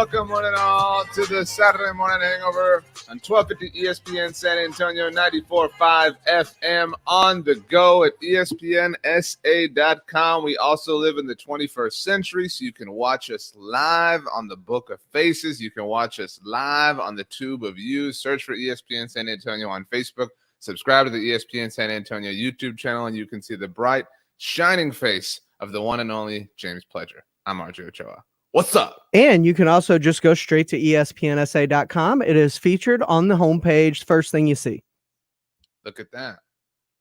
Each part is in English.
welcome one and all to the Saturday Morning Hangover on 1250 ESPN San Antonio, 94.5 FM on the go at ESPNSA.com. We also live in the 21st century, so you can watch us live on the Book of Faces. You can watch us live on the Tube of You. Search for ESPN San Antonio on Facebook. Subscribe to the ESPN San Antonio YouTube channel, and you can see the bright, shining face of the one and only James Pledger. I'm RJ Ochoa. What's up? And you can also just go straight to ESPNSA.com. It is featured on the homepage, first thing you see. Look at that.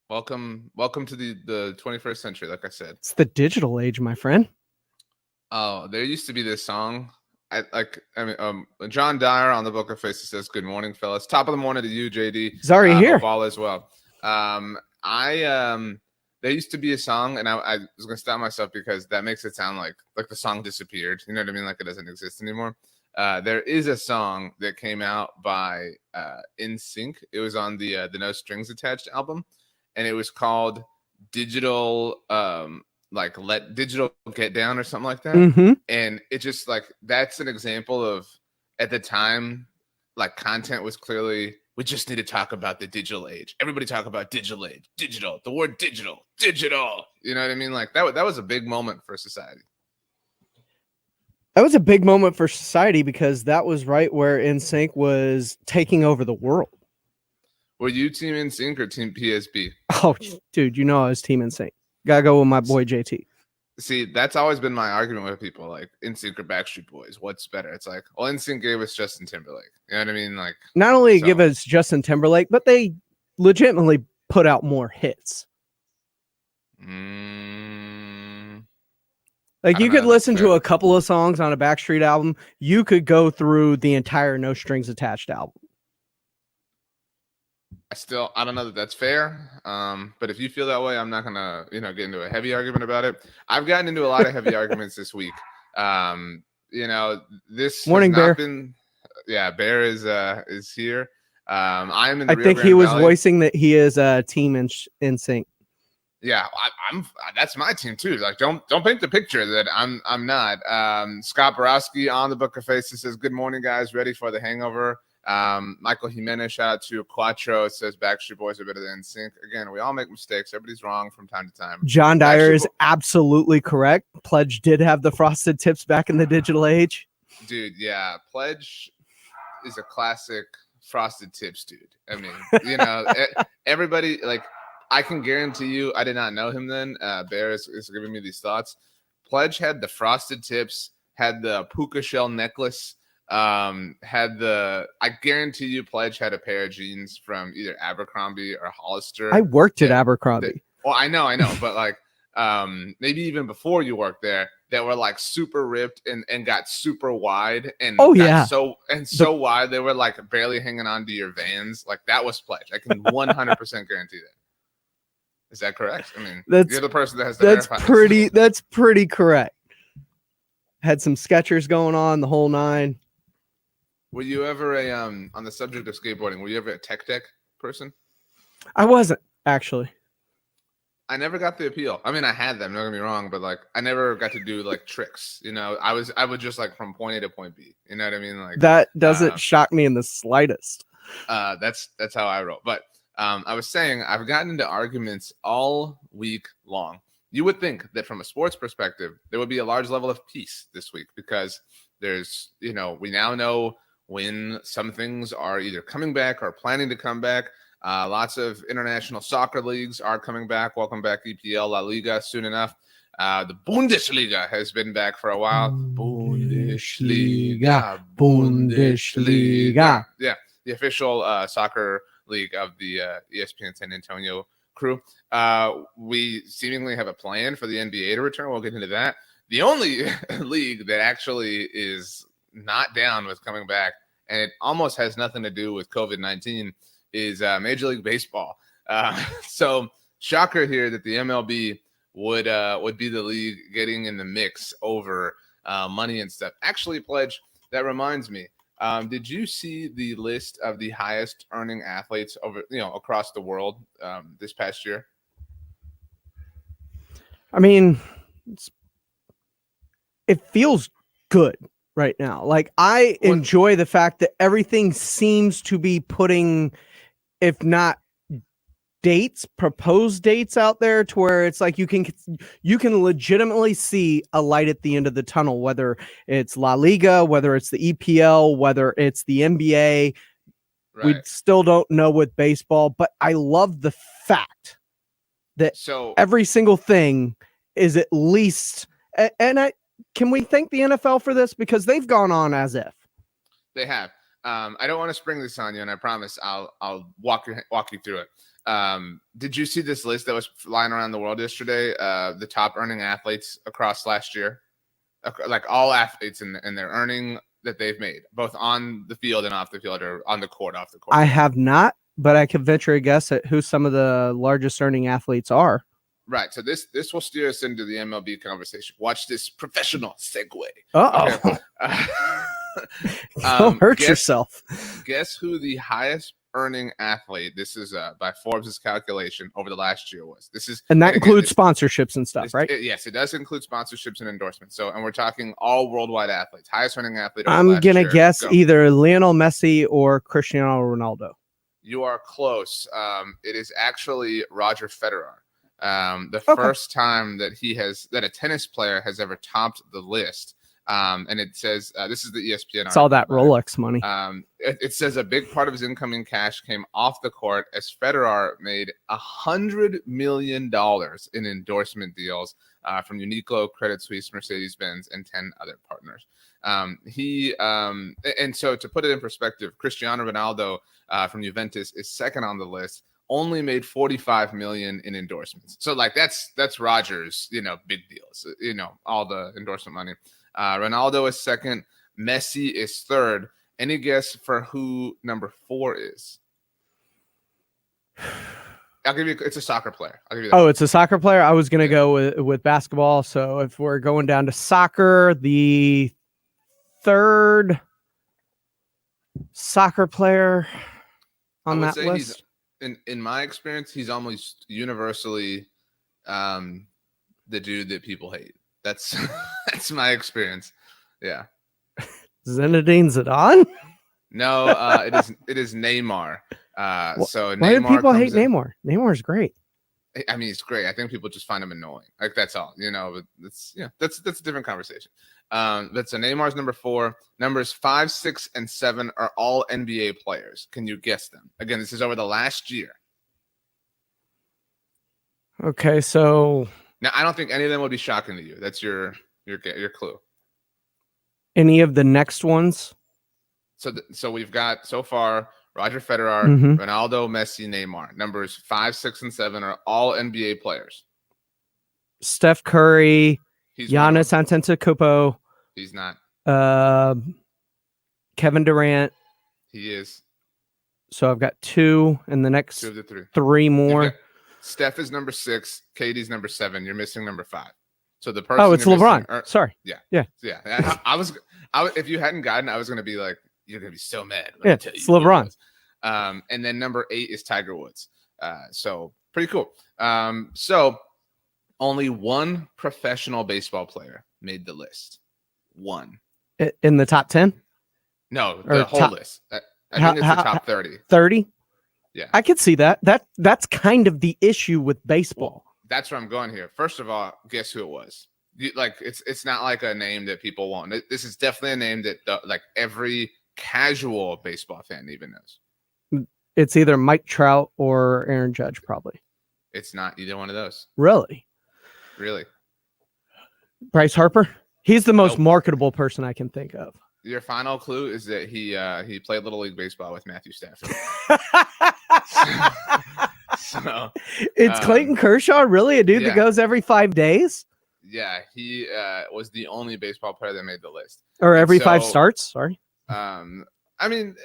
Welcome to the 21st century, like I said. It's the digital age, my friend. Oh, there used to be this song. John Dyer on the Book of Faces says, "Good morning, fellas. Top of the morning to you, JD. He's already here. Hope all as well." There used to be a song, and I was going to stop myself because that makes it sound like the song disappeared. You know what I mean? Like it doesn't exist anymore. There is a song that came out by NSYNC. It was on the No Strings Attached album, and it was called Digital, Let Digital Get Down or something like that. Mm-hmm. And it just that's an example of, at the time, content was clearly, we just need to talk about the digital age. Everybody talk about digital age, digital, the word digital. You know what I mean? That was a big moment for society. That was a big moment for society because that was right where NSYNC was taking over the world. Were you team NSYNC or team PSB? Oh, dude, I was team NSYNC. Gotta go with my boy JT. See, that's always been my argument with people, NSYNC or Backstreet Boys. What's better? It's NSYNC gave us Justin Timberlake. You know what I mean? Not only give us Justin Timberlake, but they legitimately put out more hits. You could listen to a couple of songs on a Backstreet album. You could go through the entire No Strings Attached album. I don't know that that's fair. But if you feel that way, I'm not gonna, get into a heavy argument about it. I've gotten into a lot of heavy arguments this week. This morning, Bear. Bear is here. I'm in. I think he was voicing that he is a team in sync. Yeah, I'm. That's my team too. Don't paint the picture that I'm not. Scott Borowski on the Book of Faces says, "Good morning, guys. Ready for the hangover." Michael Jimenez, shout out to Quattro, says Backstreet Boys are better than NSYNC. Again, we all make mistakes. Everybody's wrong from time to time. John Dyer is absolutely correct. Pledge did have the frosted tips back in the digital age. Dude, yeah. Pledge is a classic frosted tips dude. I mean, everybody, I can guarantee you, I did not know him then. Bear is giving me these thoughts. Pledge had the frosted tips, had the puka shell necklace, I guarantee you Pledge had a pair of jeans from either Abercrombie or Hollister. I worked at Abercrombie. I know, but maybe even before you worked there, that were super ripped and got super wide and so wide they were barely hanging on to your Vans. That was Pledge. I can 100% guarantee that. Is that correct? I mean, you're the person that has to verify. That's pretty correct. Had some Skechers going on, the whole nine. Were you ever on the subject of skateboarding, were you ever a tech deck person? I wasn't, actually. I never got the appeal. I mean, I had them, don't get me wrong, but I never got to do tricks. I would just from point A to point B. You know what I mean? That doesn't shock me in the slightest. That's how I roll. But I was saying I've gotten into arguments all week long. You would think that from a sports perspective, there would be a large level of peace this week because there's, we now know when some things are either coming back or planning to come back. Lots of international soccer leagues are coming back. Welcome back, EPL, La Liga, soon enough. The Bundesliga has been back for a while. Bundesliga. Yeah, the official soccer league of the ESPN San Antonio crew. We seemingly have a plan for the NBA to return. We'll get into that. The only league that actually is not down with coming back, and it almost has nothing to do with COVID-19, is Major League Baseball. So shocker here that the MLB would be the league getting in the mix over money and stuff. Actually, Pledge, that reminds me. Did you see the list of the highest earning athletes across the world this past year? I mean, it feels good. right now. Like, I enjoy the fact that everything seems to be putting, if not proposed dates out there, to where it's like you can legitimately see a light at the end of the tunnel, whether it's La Liga, whether it's the EPL, whether it's the NBA. Right. We still don't know with baseball, but I love the fact that every single thing is at least, can we thank the NFL for this? Because they've gone on as if. They have. I don't want to spring this on you, and I promise I'll walk you through it. Did you see this list that was flying around the world yesterday? The top earning athletes across last year, like all athletes and their earning that they've made, both on the field and off the field, or on the court, off the court. I have not, but I could venture a guess at who some of the largest earning athletes are. Right. So this will steer us into the MLB conversation. Watch this professional segue. Uh-oh. Okay. Don't hurt yourself. Guess who the highest earning athlete, this is by Forbes' calculation, over the last year was. And that includes sponsorships and stuff, right? Yes, it does include sponsorships and endorsements. And we're talking all worldwide athletes. Highest earning athlete. I'm gonna guess either Lionel Messi or Cristiano Ronaldo. You are close. It is actually Roger Federer. The first time that a tennis player has ever topped the list. And it says, this is the ESPN. It's all that Rolex money. It says a big part of his incoming cash came off the court, as Federer made $100 million in endorsement deals from Uniqlo, Credit Suisse, Mercedes-Benz, and 10 other partners. And so to put it in perspective, Cristiano Ronaldo from Juventus is second on the list, only made $45 million in endorsements. So like that's Rogers, big deals, all the endorsement money. Ronaldo is second. Messi is third. Any guess for who number 4 is? I'll give you. It's a soccer player. I'll give you that. Oh, it's a soccer player. I was gonna go with basketball. So if we're going down to soccer, the third soccer player on that list. In my experience, he's almost universally the dude that people hate. That's my experience. Yeah. Zinedine Zidane? No, it is Neymar. So why do people hate Neymar? Neymar's great. I mean, he's great. I think people just find him annoying. Like, that's all. But that's a different conversation. But so Neymar's number 4. Numbers 5, 6, and 7 are all NBA players. Can you guess them? Again, this is over the last year. Okay, so now I don't think any of them would be shocking to you. That's your clue. Any of the next ones? So we've got so far Roger Federer, Ronaldo, Messi, Neymar. Numbers 5, 6, and 7 are all NBA players. Steph Curry, Giannis Antetokounmpo. He's not. Kevin Durant. He is. So I've got 2, and the next 2 of the 3. 3 more. Steph is number 6. Katie's number 7. You're missing number 5. So the person. Oh, it's LeBron. Sorry. Yeah. I was. If you hadn't gotten, I was going to be like, you're going to be so mad. Yeah, it's LeBron. And then number 8 is Tiger Woods. So pretty cool. So only one professional baseball player made the list. One. In the top 10? No, the whole list. I think it's the top 30. 30? Yeah. I could see that. That's kind of the issue with baseball. That's where I'm going here. First of all, guess who it was? It's not like a name that people won't. This is definitely a name that like every casual baseball fan even knows. It's either Mike Trout or Aaron Judge, probably. It's not either one of those. Really? Bryce Harper? He's the most marketable person I can think of. Your final clue is that he played Little League Baseball with Matthew Stafford. So it's Clayton Kershaw, really? A dude that goes every 5 days? Yeah, he was the only baseball player that made the list. Or every 5 starts? Sorry. I mean,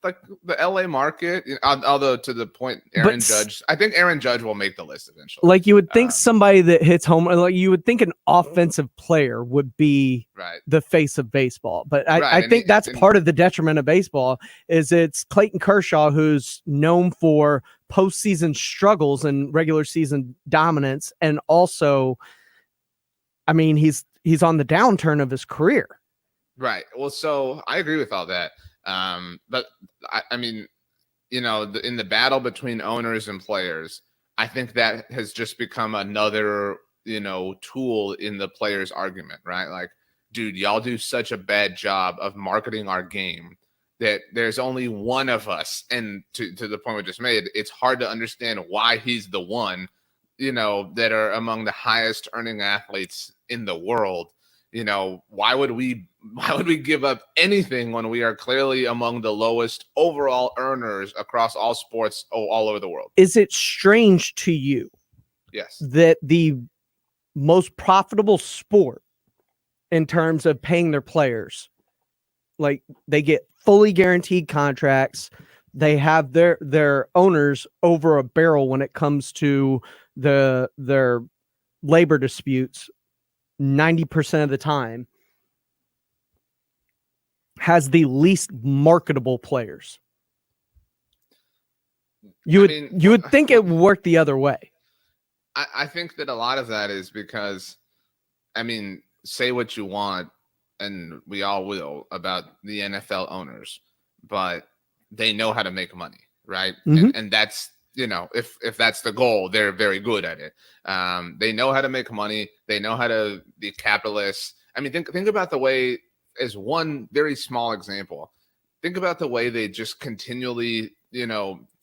like the LA market, although to the point, Judge, I think Aaron Judge will make the list eventually. Like you would think somebody that hits home, like you would think an offensive player would be the face of baseball. But I think that's part of the detriment of baseball is it's Clayton Kershaw, who's known for postseason struggles and regular season dominance. And also, I mean, he's on the downturn of his career. Right. Well, so I agree with all that. But I mean, in the battle between owners and players, I think that has just become another, tool in the players' argument, right? Like, dude, y'all do such a bad job of marketing our game that there's only one of us. And to the point we just made, it's hard to understand why he's the one, that are among the highest earning athletes in the world. Why would we give up anything when we are clearly among the lowest overall earners across all sports all over the world? Is it strange to you Yes. that the most profitable sport in terms of paying their players, like they get fully guaranteed contracts, they have their owners over a barrel when it comes to their labor disputes 90% of the time, has the least marketable players? You would think it would work the other way. I think that a lot of that is because, say what you want, and we all will, about the NFL owners, but they know how to make money, right? Mhm. And that's, if that's the goal, they're very good at it. They know how to make money. They know how to be capitalists. Think about the way, as one very small example, think about the way they just continually,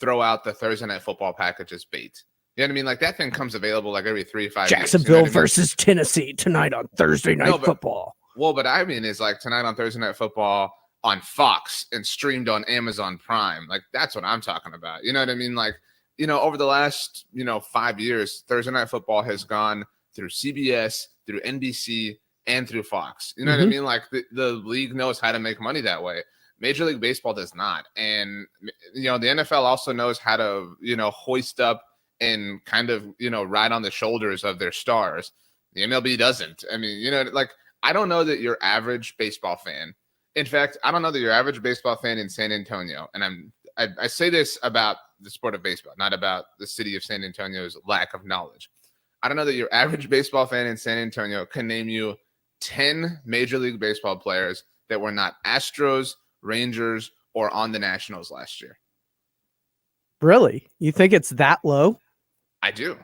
throw out the Thursday Night Football package as bait. You know what I mean? Like, that thing comes available like every 3 to 5 years. Jacksonville versus Tennessee tonight on Thursday Night Football. Well, but is like tonight on Thursday Night Football on Fox and streamed on Amazon Prime. Like, that's what I'm talking about. You know what I mean? Like, over the last, 5 years, Thursday Night Football has gone through CBS, through NBC, and through Fox. You know what I mean? Like, the league knows how to make money that way. Major League Baseball does not. And, the NFL also knows how to, hoist up and kind of, ride on the shoulders of their stars. The MLB doesn't. I don't know that your average baseball fan, in fact, I don't know that your average baseball fan in San Antonio, and I say this about the sport of baseball, not about the city of San Antonio's lack of knowledge. I don't know that your average baseball fan in San Antonio can name you 10 Major League Baseball players that were not Astros, Rangers, or on the Nationals last year. Really? You think it's that low? I do.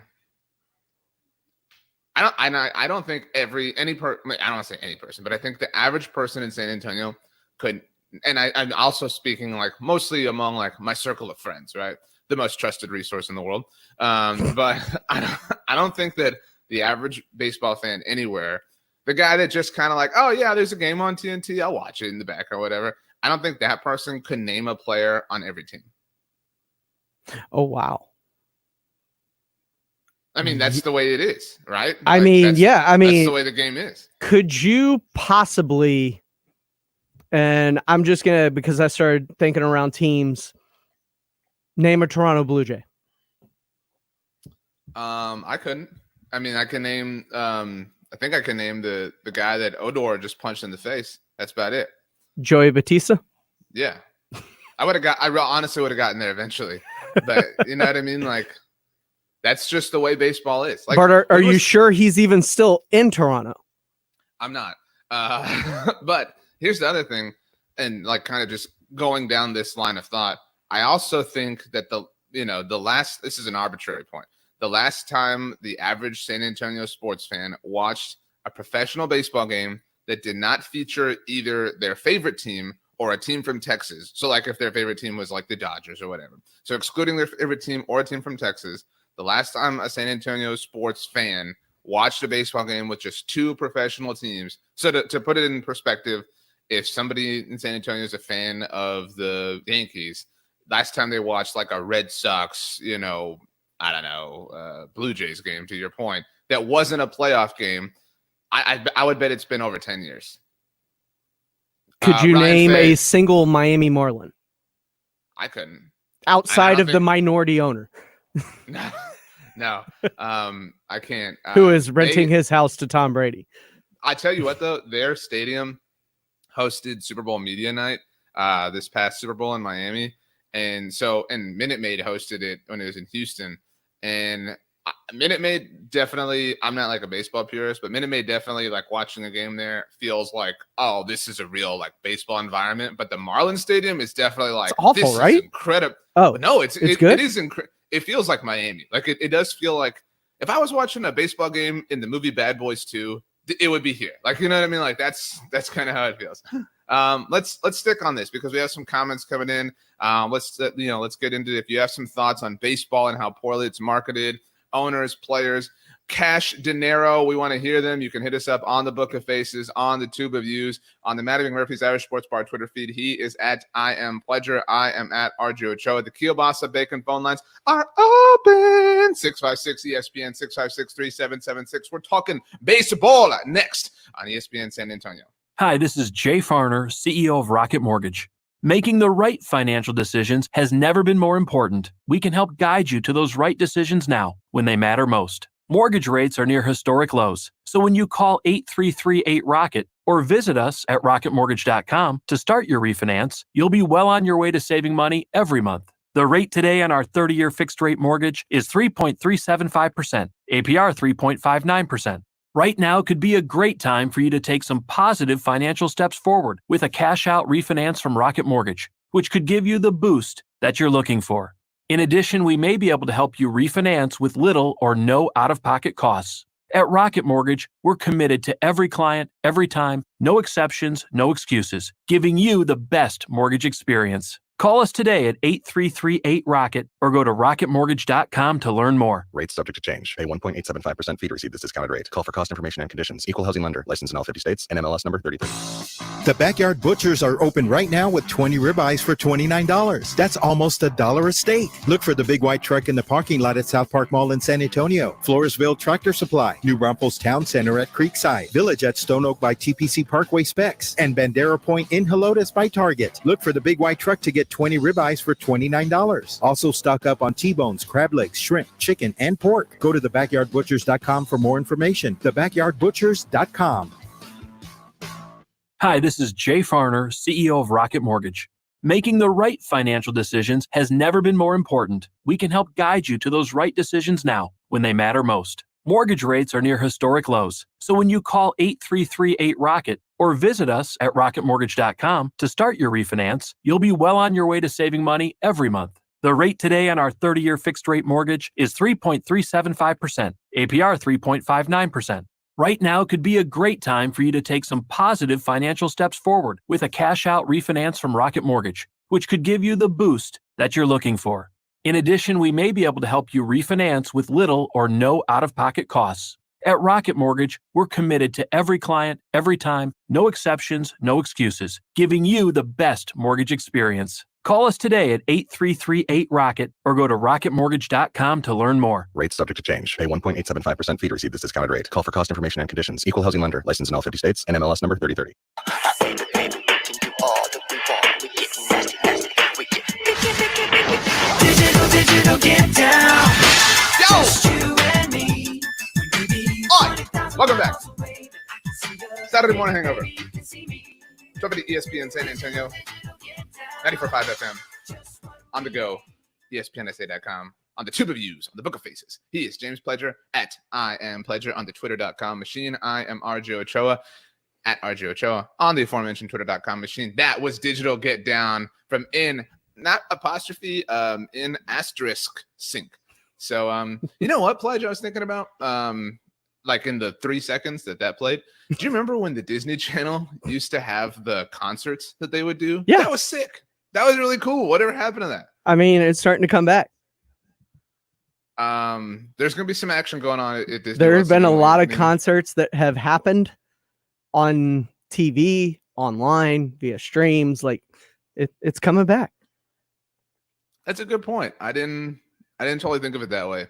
I don't think I don't want to say any person, but I think the average person in San Antonio could, and I'm also speaking like mostly among like my circle of friends, right? The most trusted resource in the world. But I don't think that the average baseball fan anywhere, the guy that just kind of like, oh yeah, there's a game on TNT, I'll watch it in the back or whatever. I don't think that person could name a player on every team. Oh, wow. That's the way it is, right? That's the way the game is. Could you possibly, and I'm just going to, because I started thinking around teams, name a Toronto Blue Jay? I couldn't. I can name, I think I can name the guy that Odor just punched in the face. That's about it. Joey Batista? Yeah. I honestly would have gotten there eventually. But you know what I mean? Like, that's just the way baseball is. Like, but are you sure he's even still in Toronto? I'm not. But here's the other thing, and like kind of just going down this line of thought, I also think that this is an arbitrary point. The last time the average San Antonio sports fan watched a professional baseball game that did not feature either their favorite team or a team from Texas. So like if their favorite team was like the Dodgers or whatever. So excluding their favorite team or a team from Texas, the last time a San Antonio sports fan watched a baseball game with just two professional teams. So to put it in perspective, if somebody in San Antonio is a fan of the Yankees, last time they watched like a Red Sox, Blue Jays game, to your point, that wasn't a playoff game, I would bet it's been over 10 yeers. Could you name a single Miami Marlin? I couldn't. Outside of the minority owner. No, I can't. Who is renting his house to Tom Brady? I tell you what, though, their stadium hosted Super Bowl media night this past Super Bowl in Miami, and Minute Maid hosted it when it was in Houston, and Minute Maid definitely, I'm not like a baseball purist, but Minute Maid definitely, like, watching a game there feels like, oh, this is a real, like, baseball environment. But the Marlins Stadium is definitely like, It's awful, this right? is incredible. Oh, No, it's it good. is it feels like Miami. Like, it does feel like if I was watching a baseball game in the movie Bad Boys 2, it would be here. Like, you know what I mean? Like, that's kind of how it feels. Let's stick on this because we have some comments coming in. Let's get into it. If you have some thoughts on baseball and how poorly it's marketed, owners, players, cash, dinero, we want to hear them. You can hit us up on the Book of Faces, on the Tube of Views, on the Maddie McMurphy's Irish Sports Bar Twitter feed. He is at I Am Pledger. I am at RJ Ochoa. The Kielbasa Bacon phone lines are open. 656 ESPN 656-3776. We're talking baseball next on ESPN San Antonio. Hi, this is Jay Farner, CEO of Rocket Mortgage. Making the right financial decisions has never been more important. We can help guide you to those right decisions now when they matter most. Mortgage rates are near historic lows, so when you call 8338-ROCKET or visit us at rocketmortgage.com to start your refinance, you'll be well on your way to saving money every month. The rate today on our 30-year fixed-rate mortgage is 3.375%, APR 3.59%. Right now could be a great time for you to take some positive financial steps forward with a cash-out refinance from Rocket Mortgage, which could give you the boost that you're looking for. In addition, we may be able to help you refinance with little or no out-of-pocket costs. At Rocket Mortgage, we're committed to every client, every time, no exceptions, no excuses, giving you the best mortgage experience. Call us today at 8338-ROCKET or go to rocketmortgage.com to learn more. Rates subject to change. Pay 1.875% fee to receive this discounted rate. Call for cost information and conditions. Equal housing lender. Licensed in all 50 states. NMLS number 3030. The Backyard Butchers are open right now with 20 ribeyes for $29. That's almost $1 a steak. Look for the big white truck in the parking lot at South Park Mall in San Antonio, Floresville Tractor Supply, New Braunfels Town Center at Creekside, Village at Stone Oak by TPC Parkway Specs, and Bandera Point in Helotes by Target. Look for the big white truck to get 20 ribeyes for $29. Also stock up on T-bones, crab legs, shrimp, chicken, and pork. Go to thebackyardbutchers.com for more information. Thebackyardbutchers.com. Hi, this is Jay Farner, CEO of Rocket Mortgage. Making the right financial decisions has never been more important. We can help guide you to those right decisions now when they matter most. Mortgage rates are near historic lows, so when you call 8338-ROCKET or visit us at rocketmortgage.com to start your refinance, you'll be well on your way to saving money every month. The rate today on our 30-year fixed-rate mortgage is 3.375%, APR 3.59%. Right now could be a great time for you to take some positive financial steps forward with a cash-out refinance from Rocket Mortgage, which could give you the boost that you're looking for. In addition, we may be able to help you refinance with little or no out-of-pocket costs. At Rocket Mortgage, we're committed to every client, every time, no exceptions, no excuses, giving you the best mortgage experience. Call us today at 8338-ROCKET or go to rocketmortgage.com to learn more. Rates subject to change. Pay 1.875% fee to receive this discounted rate. Call for cost information and conditions. Equal housing lender. Licensed in all 50 states. NMLS number 3030. Digital get down. Yo! Just you and me. Welcome back. Saturday morning hangover. Drop it to ESPN San Antonio. 94.5 FM. On the go. ESPNSA.com. On the Tube of Views. On the Book of Faces. He is James Pledger at I Am Pledger on the Twitter.com machine. I am RJ Ochoa at RJ Ochoa on the aforementioned Twitter.com machine. That was Digital Get Down from in, not apostrophe, in asterisk sync. So, you know what, Pledge, I was thinking about? Like in the 3 seconds that played. Do you remember when the Disney Channel used to have the concerts that they would do? Yeah. That was sick. That was really cool. Whatever happened to that? I mean, it's starting to come back. There's going to be some action going on at Disney. There have been a lot of concerts concerts that have happened on TV, online, via streams. Like it's coming back. That's a good point. I didn't totally think of it that way.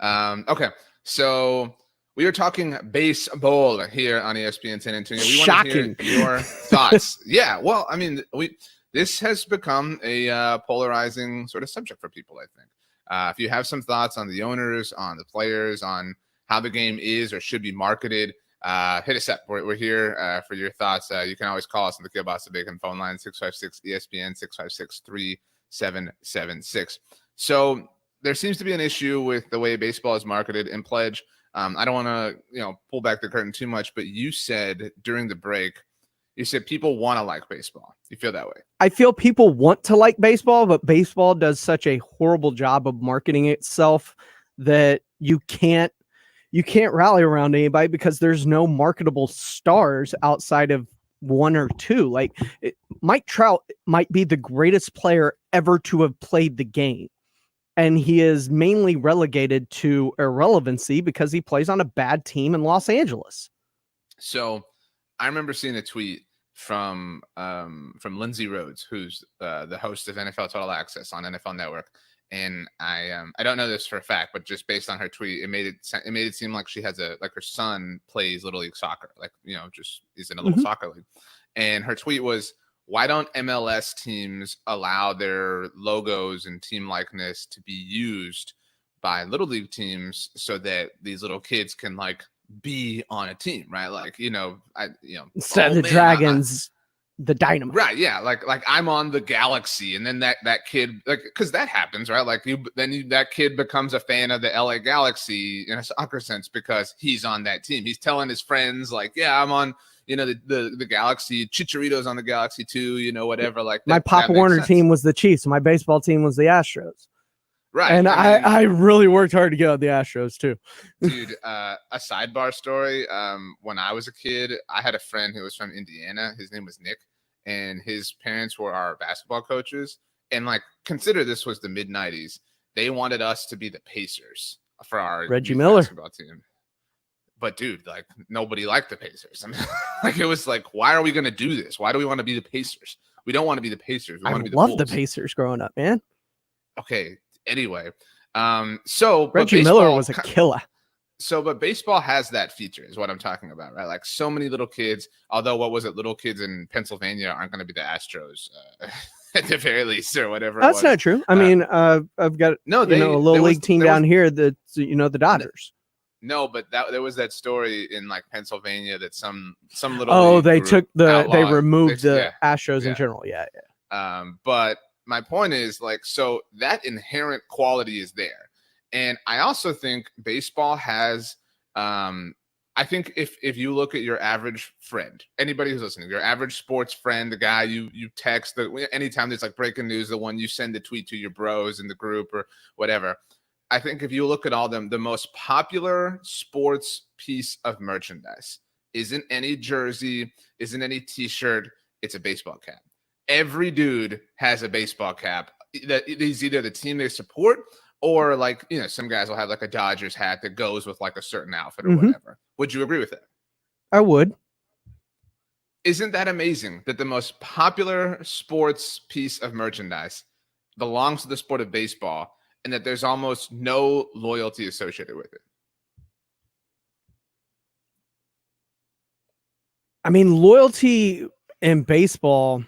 Okay, so we are talking baseball here on ESPN San Antonio. We want to hear your thoughts. Yeah, well, I mean, this has become a polarizing sort of subject for people, I think. If you have some thoughts on the owners, on the players, on how the game is or should be marketed, hit us up. We're here for your thoughts. You can always call us on the Kielbasa Bacon phone line, 656 ESPN 656-3776. So there seems to be an issue with the way baseball is marketed in Pledge. I don't want to, pull back the curtain too much, but you said during the break, you said people want to like baseball. You feel that way? I feel people want to like baseball, but baseball does such a horrible job of marketing itself that you can't rally around anybody because there's no marketable stars outside of one or two. Like Mike Trout might be the greatest player ever to have played the game. And he is mainly relegated to irrelevancy because he plays on a bad team in Los Angeles. So I remember seeing a tweet from Lindsay Rhodes, who's the host of NFL Total Access on NFL Network. And I don't know this for a fact, but just based on her tweet, it made it seem like she has her son plays Little League soccer, like, just is in a little soccer league. And her tweet was, why don't MLS teams allow their logos and team likeness to be used by Little League teams so that these little kids can like be on a team, right? Like, instead of the Dragons, the Dynamo. Right. Yeah. Like I'm on the Galaxy, and then that kid, like, because that happens, right? Like that kid becomes a fan of the LA Galaxy in a soccer sense because he's on that team. He's telling his friends, like, yeah, I'm on, the Galaxy. Chicharito's on the Galaxy too, whatever. Like my Pop Warner team was the Chiefs. My baseball team was the Astros. Right. And I really worked hard to get on the Astros too. Dude, a sidebar story. When I was a kid, I had a friend who was from Indiana. His name was Nick, and his parents were our basketball coaches. And like, consider this was the mid-90s. They wanted us to be the Pacers for our Reggie Miller basketball team. But dude, like, nobody liked the Pacers. I mean, like, it was like, why are we going to do this? Why do we want to be the Pacers? We don't want to be the Pacers. We want to be the Bulls. Bulls. The Pacers growing up, man. Okay. Anyway, so Reggie Miller was a killer. So, but baseball has that feature, is what I'm talking about, right? Like, so many little kids. Although, what was it? Little kids in Pennsylvania aren't going to be the Astros at the very least, or whatever. That's not true. I mean, I've got a little league team down here that's the Dodgers. No, but there was that story in like Pennsylvania that some little they removed the Astros in general. Yeah. But my point is, like, so that inherent quality is there. And I also think baseball has, I think if you look at your average friend, anybody who's listening, your average sports friend, the guy you text, anytime there's like breaking news, the one you send the tweet to your bros in the group or whatever. I think if you look at all them, the most popular sports piece of merchandise isn't any jersey, isn't any t-shirt, it's a baseball cap. Every dude has a baseball cap that is either the team they support or like, some guys will have like a Dodgers hat that goes with like a certain outfit or whatever. Would you agree with that? I would. Isn't that amazing that the most popular sports piece of merchandise belongs to the sport of baseball and that there's almost no loyalty associated with it? I mean, loyalty in baseball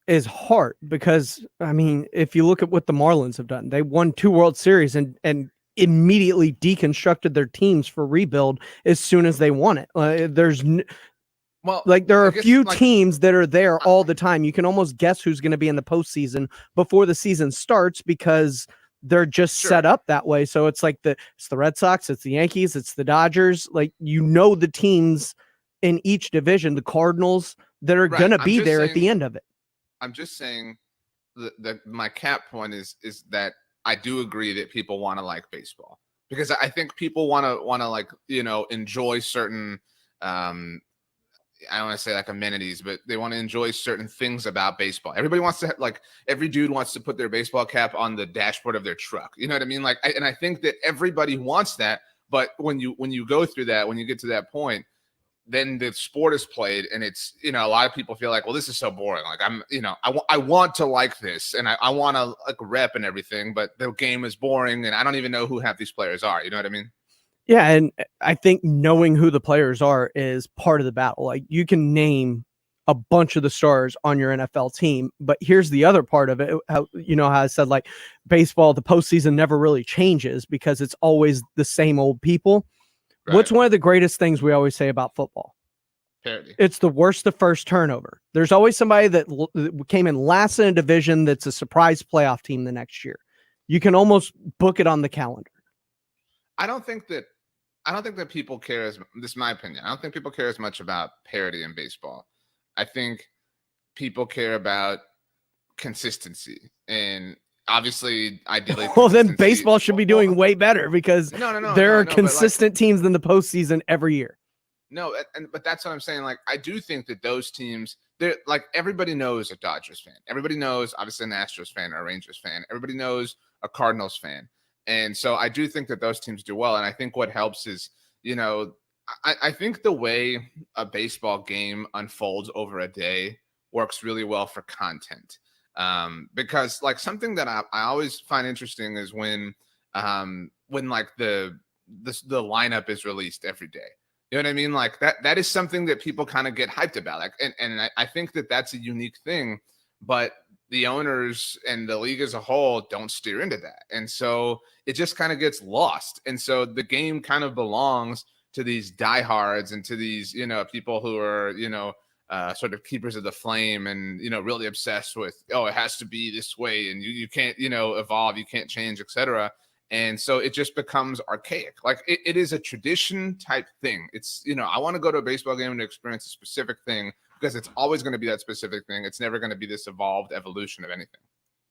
is hard because, I mean, if you look at what the Marlins have done, they won 2 World Series and immediately deconstructed their teams for rebuild as soon as they won it. There are a few teams that are there all the time. You can almost guess who's going to be in the postseason before the season starts because they're just set up that way. So it's like it's the Red Sox, it's the Yankees, it's the Dodgers. Like, the teams in each division, the Cardinals, that are going to be there at the end of it. I'm just saying my cap point is that I do agree that people want to like baseball because I think people want to like, enjoy certain, I don't want to say like amenities, but they want to enjoy certain things about baseball. Everybody wants to every dude wants to put their baseball cap on the dashboard of their truck. You know what I mean? Like, and I think that everybody wants that. But when you go through that, when you get to that point, then the sport is played and it's, a lot of people feel like, well, this is so boring. Like I want to like this and I want to like rep and everything, but the game is boring and I don't even know who half these players are. You know what I mean? Yeah. And I think knowing who the players are is part of the battle. Like, you can name a bunch of the stars on your NFL team, but here's the other part of it. How I said, like, baseball, the postseason never really changes because it's always the same old people. Right. What's one of the greatest things we always say about football? Parity. It's the worst to first turnover. There's always somebody that came in last in a division that's a surprise playoff team the next year. You can almost book it on the calendar. I don't think that people care as, this is my opinion. I don't think people care as much about parity in baseball. I think people care about consistency, and obviously, ideally. Well, then baseball should be doing way better because there are no, consistent teams in the postseason every year. No, but that's what I'm saying. Like, I do think that those teams, they're like, everybody knows a Dodgers fan. Everybody knows, obviously, an Astros fan or a Rangers fan. Everybody knows a Cardinals fan. And so I do think that those teams do well. And I think what helps is, I think the way a baseball game unfolds over a day works really well for content. Because like something that I always find interesting is when like the lineup is released every day. You know what I mean? Like that is something that people kind of get hyped about. Like, and I think that that's a unique thing, but the owners and the league as a whole don't steer into that. And so it just kind of gets lost. And so the game kind of belongs to these diehards and to these, people who are, sort of keepers of the flame and, really obsessed with, it has to be this way. And you can't, evolve, you can't change, etc. And so it just becomes archaic. Like it is a tradition type thing. It's, I want to go to a baseball game and experience a specific thing because it's always going to be that specific thing. It's never going to be this evolved evolution of anything.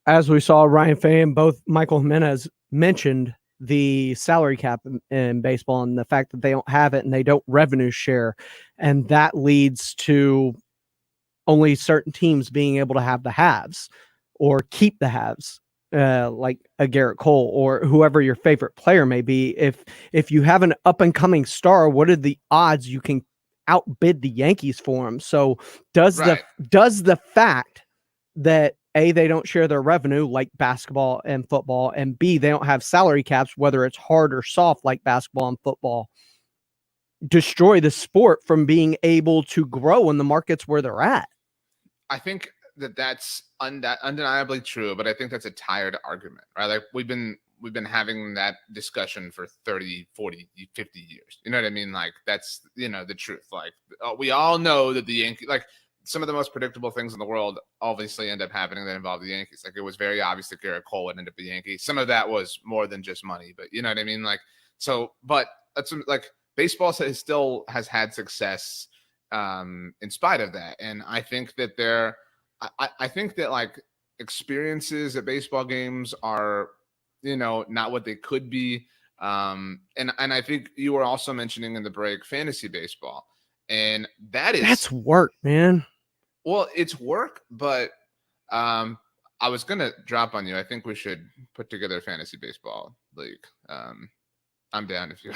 As we saw, Ryan Fay and both Michael Jimenez mentioned the salary cap in baseball and the fact that they don't have it and they don't revenue share. And that leads to only certain teams being able to have the halves or keep the halves. Like a Garrett Cole or whoever your favorite player may be. If you have an up and coming star, what are the odds you can outbid the Yankees for him? So does the fact that A, they don't share their revenue like basketball and football, and B, they don't have salary caps, whether it's hard or soft like basketball and football, destroy the sport from being able to grow in the markets where they're at? I think that's undeniably true, but I think that's a tired argument, right? Like we've been having that discussion for 30, 40, 50 years. You know what I mean? Like that's, the truth. Like we all know that the Yankees, like some of the most predictable things in the world obviously end up happening that involve the Yankees. Like it was very obvious that Garrett Cole would end up the Yankees. Some of that was more than just money, but you know what I mean? Like, so, but that's like baseball still has had success in spite of that. And I think that I think that like experiences at baseball games are, not what they could be. And I think you were also mentioning in the break fantasy baseball, and that's work, man. Well, it's work, but I was gonna drop on you. I think we should put together a fantasy baseball league. I'm down if you.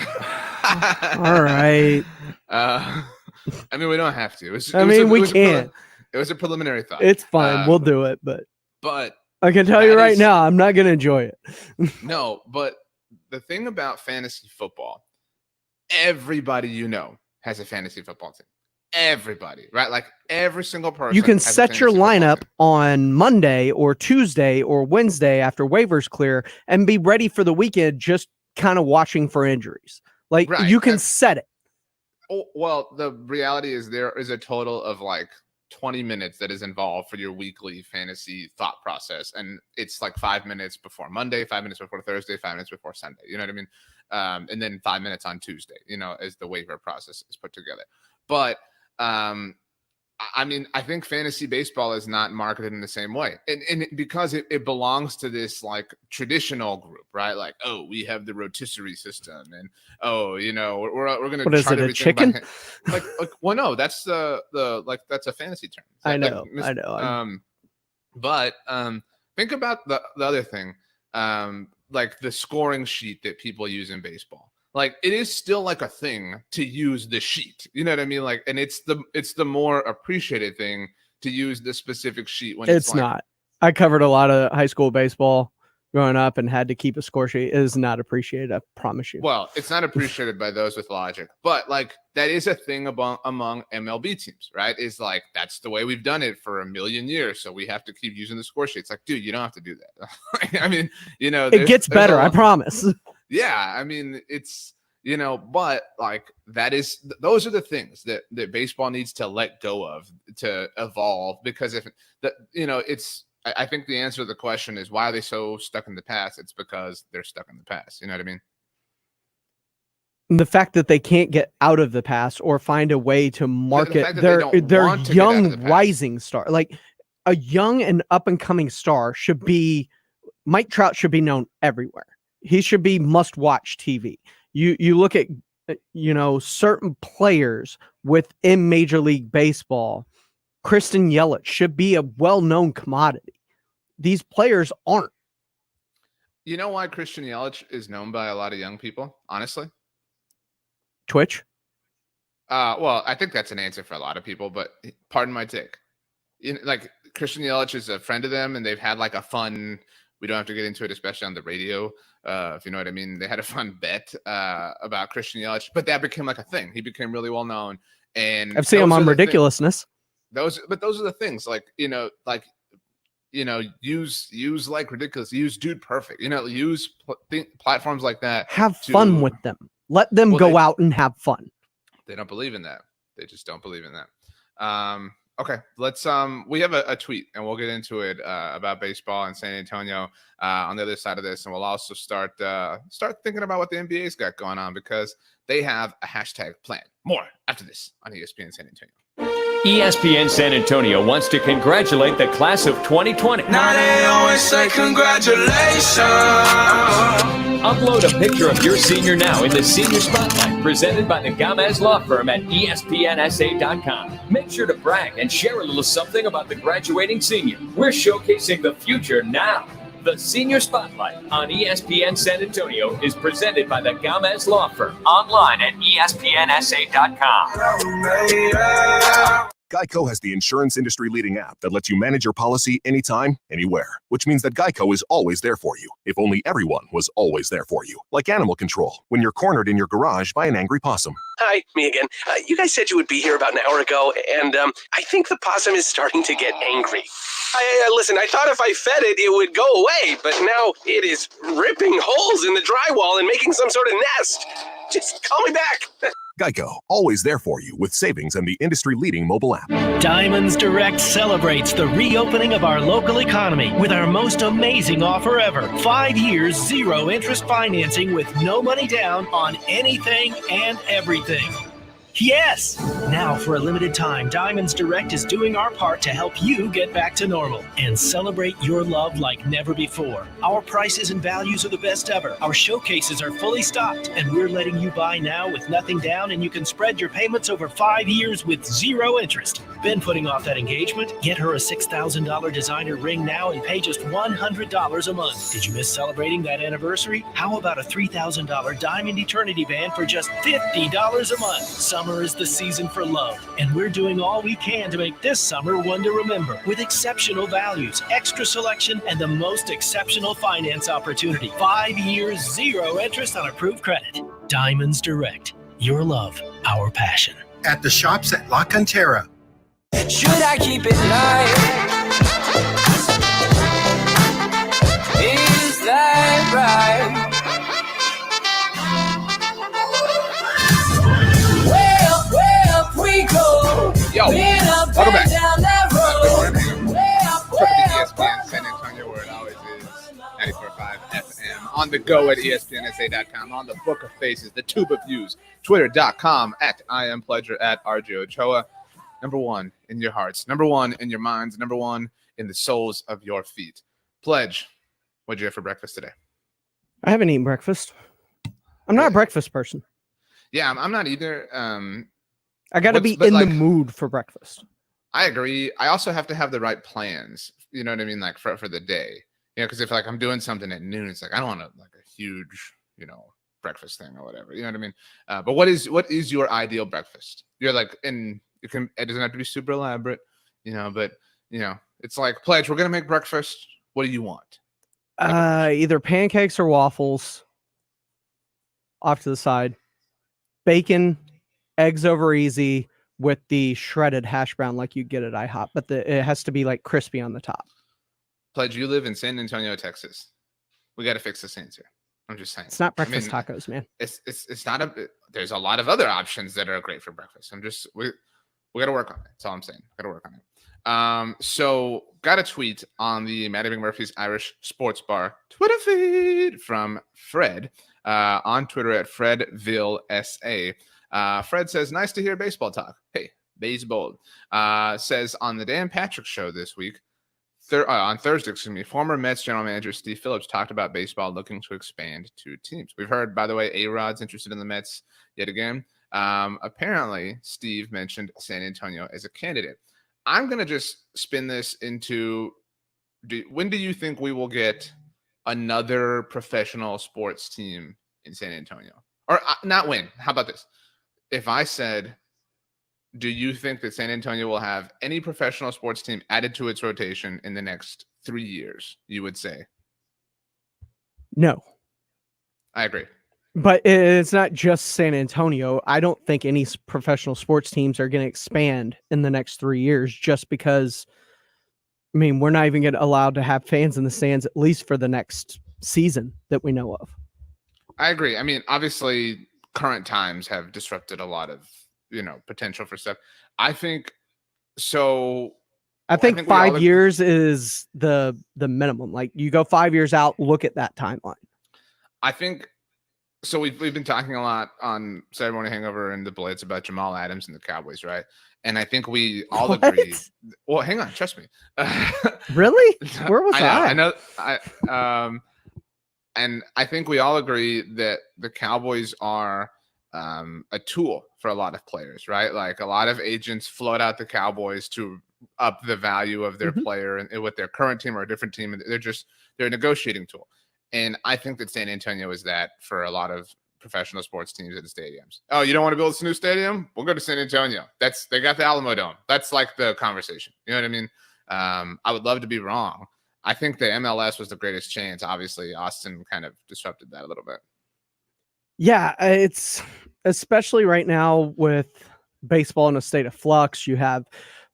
All right. I mean, we don't have to. We can't. It was a preliminary thought. It's fine. We'll do it, but I can tell you right now, I'm not going to enjoy it. No, but the thing about fantasy football, everybody has a fantasy football team. Everybody, right? Like every single person. You can set your lineup on Monday or Tuesday or Wednesday after waivers clear and be ready for the weekend, just kind of watching for injuries. Like you can set it. Oh, well, the reality is there is a total of like 20 minutes that is involved for your weekly fantasy thought process. And it's like 5 minutes before Monday, 5 minutes before Thursday, 5 minutes before Sunday. You know what I mean? And then 5 minutes on Tuesday, as the waiver process is put together. But I mean, I think fantasy baseball is not marketed in the same way. And because it belongs to this like traditional group, right? Like, oh, we have the rotisserie system and we're going to chart everything chicken? Like, well, no, that's that's a fantasy term. I know. But think about the other thing, like the scoring sheet that people use in baseball. Like it is still like a thing to use the sheet, you know what I mean? Like, and it's the more appreciated thing to use the specific sheet when it's like, not. I covered a lot of high school baseball growing up and had to keep a score sheet. It is not appreciated, I promise you. Well, it's not appreciated by those with logic, but like that is a thing among MLB teams, right? Is like that's the way we've done it for a million years, so we have to keep using the score sheet. It's like, dude, you don't have to do that. I mean, it gets better, I promise. Yeah, I mean, it's, but like those are the things that baseball needs to let go of to evolve, because if it's I think the answer to the question is, why are they so stuck in the past? It's because they're stuck in the past. You know what I mean? The fact that they can't get out of the past or find a way to market their young rising star, like a young and up and coming star, should be Mike Trout should be known everywhere. He should be must watch TV. You look at certain players within Major League Baseball. Kristen Yelich should be a well-known commodity. These players aren't. You know why Christian Yelich is known by a lot of young people, honestly? Twitch? Well, I think that's an answer for a lot of people, but pardon my take. Like, Christian Yelich is a friend of them, and they've had like a fun, we don't have to get into it, especially on the radio, if you know what I mean. They had a fun bet about Christian Yelich, but that became like a thing. He became really well known. And I've seen him on Ridiculousness. Those are the things, use like Ridiculous, use Dude Perfect, use platforms like that. Have fun with them. Let them go out and have fun. They don't believe in that. They just don't believe in that. Okay, let's we have a tweet, and we'll get into it about baseball in San Antonio on the other side of this, and we'll also start thinking about what the NBA's got going on, because they have a hashtag plan. More after this on ESPN San Antonio. ESPN San Antonio wants to congratulate the class of 2020. Now they always say congratulations. Upload a picture of your senior now in the Senior Spotlight, presented by the Gamez Law Firm at ESPNSA.com. Make sure to brag and share a little something about the graduating senior. We're showcasing the future now. The Senior Spotlight on ESPN San Antonio is presented by the Gamez Law Firm. Online at ESPNSA.com. Geico has the insurance industry-leading app that lets you manage your policy anytime, anywhere, which means that Geico is always there for you, if only everyone was always there for you. Like animal control, when you're cornered in your garage by an angry possum. Hi, me again. You guys said you would be here about an hour ago, and I think the possum is starting to get angry. Listen, I thought if I fed it, it would go away, but now it is ripping holes in the drywall and making some sort of nest. Just call me back. Geico, always there for you with savings and the industry-leading mobile app. Diamonds Direct celebrates the reopening of our local economy with our most amazing offer ever. 5 years, 0 interest financing with no money down on anything and everything. Yes! Now, for a limited time, Diamonds Direct is doing our part to help you get back to normal and celebrate your love like never before. Our prices and values are the best ever. Our showcases are fully stocked, and we're letting you buy now with nothing down, and you can spread your payments over 5 years with 0 interest. Been putting off that engagement? Get her a $6,000 designer ring now and pay just $100 a month. Did you miss celebrating that anniversary? How about a $3,000 Diamond Eternity Band for just $50 a month? Summer is the season for love, and we're doing all we can to make this summer one to remember with exceptional values, extra selection, and the most exceptional finance opportunity. 5 years, 0 interest on approved credit. Diamonds Direct. Your love, our passion. At the shops at La Cantera. Should I keep it light? Is that right? We go. Yo, welcome back. Down that road. ESPN San Antonio, where it always is. 94.5 FM. On the go at ESPNSA.com. On the Book of Faces, the Tube of Views. Twitter.com at IamPledger at RJ Ochoa. Number one in your hearts. Number one in your minds. Number one in the soles of your feet. Pledge, what'd you have for breakfast today? I haven't eaten breakfast. I'm not a breakfast person. Yeah, I'm not either. I got to be in the mood for breakfast. I agree. I also have to have the right plans. You know what I mean? Like for the day. Because if like I'm doing something at noon, it's like I don't want a huge, breakfast thing or whatever. You know what I mean? But what is your ideal breakfast? You're like, and it doesn't have to be super elaborate, but it's like, Pledge, we're gonna make breakfast. What do you want? Either pancakes or waffles. Off to the side, bacon. Eggs over easy with the shredded hash brown like you get at IHOP, but it has to be like crispy on the top. Pledge, you live in San Antonio, Texas. We got to fix this answer. I'm just saying. It's not breakfast tacos, man. It's not there's a lot of other options that are great for breakfast. We got to work on it. That's all I'm saying. Got to work on it. So got a tweet on the Matty McMurphy's Irish Sports Bar Twitter feed from Fred on Twitter at FredvilleSA. Fred says, nice to hear baseball talk. Hey, baseball. Says on the Dan Patrick show this week, on Thursday, former Mets general manager Steve Phillips talked about baseball looking to expand to teams. We've heard, by the way, A-Rod's interested in the Mets yet again. Apparently, Steve mentioned San Antonio as a candidate. I'm going to just spin this into, when do you think we will get another professional sports team in San Antonio? Or not when. How about this? If I said, do you think that San Antonio will have any professional sports team added to its rotation in the next 3 years? You would say no. I agree. But it's not just San Antonio. I don't think any professional sports teams are going to expand in the next 3 years just because, I mean, we're not even allowed to have fans in the stands, at least for the next season that we know of. I agree. I mean, obviously, current times have disrupted a lot of, potential for stuff. I think so. I think 5 years is the minimum. Like, you go 5 years out, look at that timeline. I think so. We've been talking a lot on Saturday Morning Hangover and the Blitz about Jamal Adams and the Cowboys, right? And I think we all agree. Well, hang on, trust me. Really? Where was I? I know. And I think we all agree that the Cowboys are a tool for a lot of players, right? Like, a lot of agents float out the Cowboys to up the value of their player and with their current team or a different team. And they're a negotiating tool. And I think that San Antonio is that for a lot of professional sports teams at the stadiums. Oh, you don't want to build a new stadium? We'll go to San Antonio. They got the Alamo Dome. That's like the conversation. You know what I mean? I would love to be wrong. I think the MLS was the greatest chance. Obviously, Austin kind of disrupted that a little bit. Yeah, it's especially right now with baseball in a state of flux. You have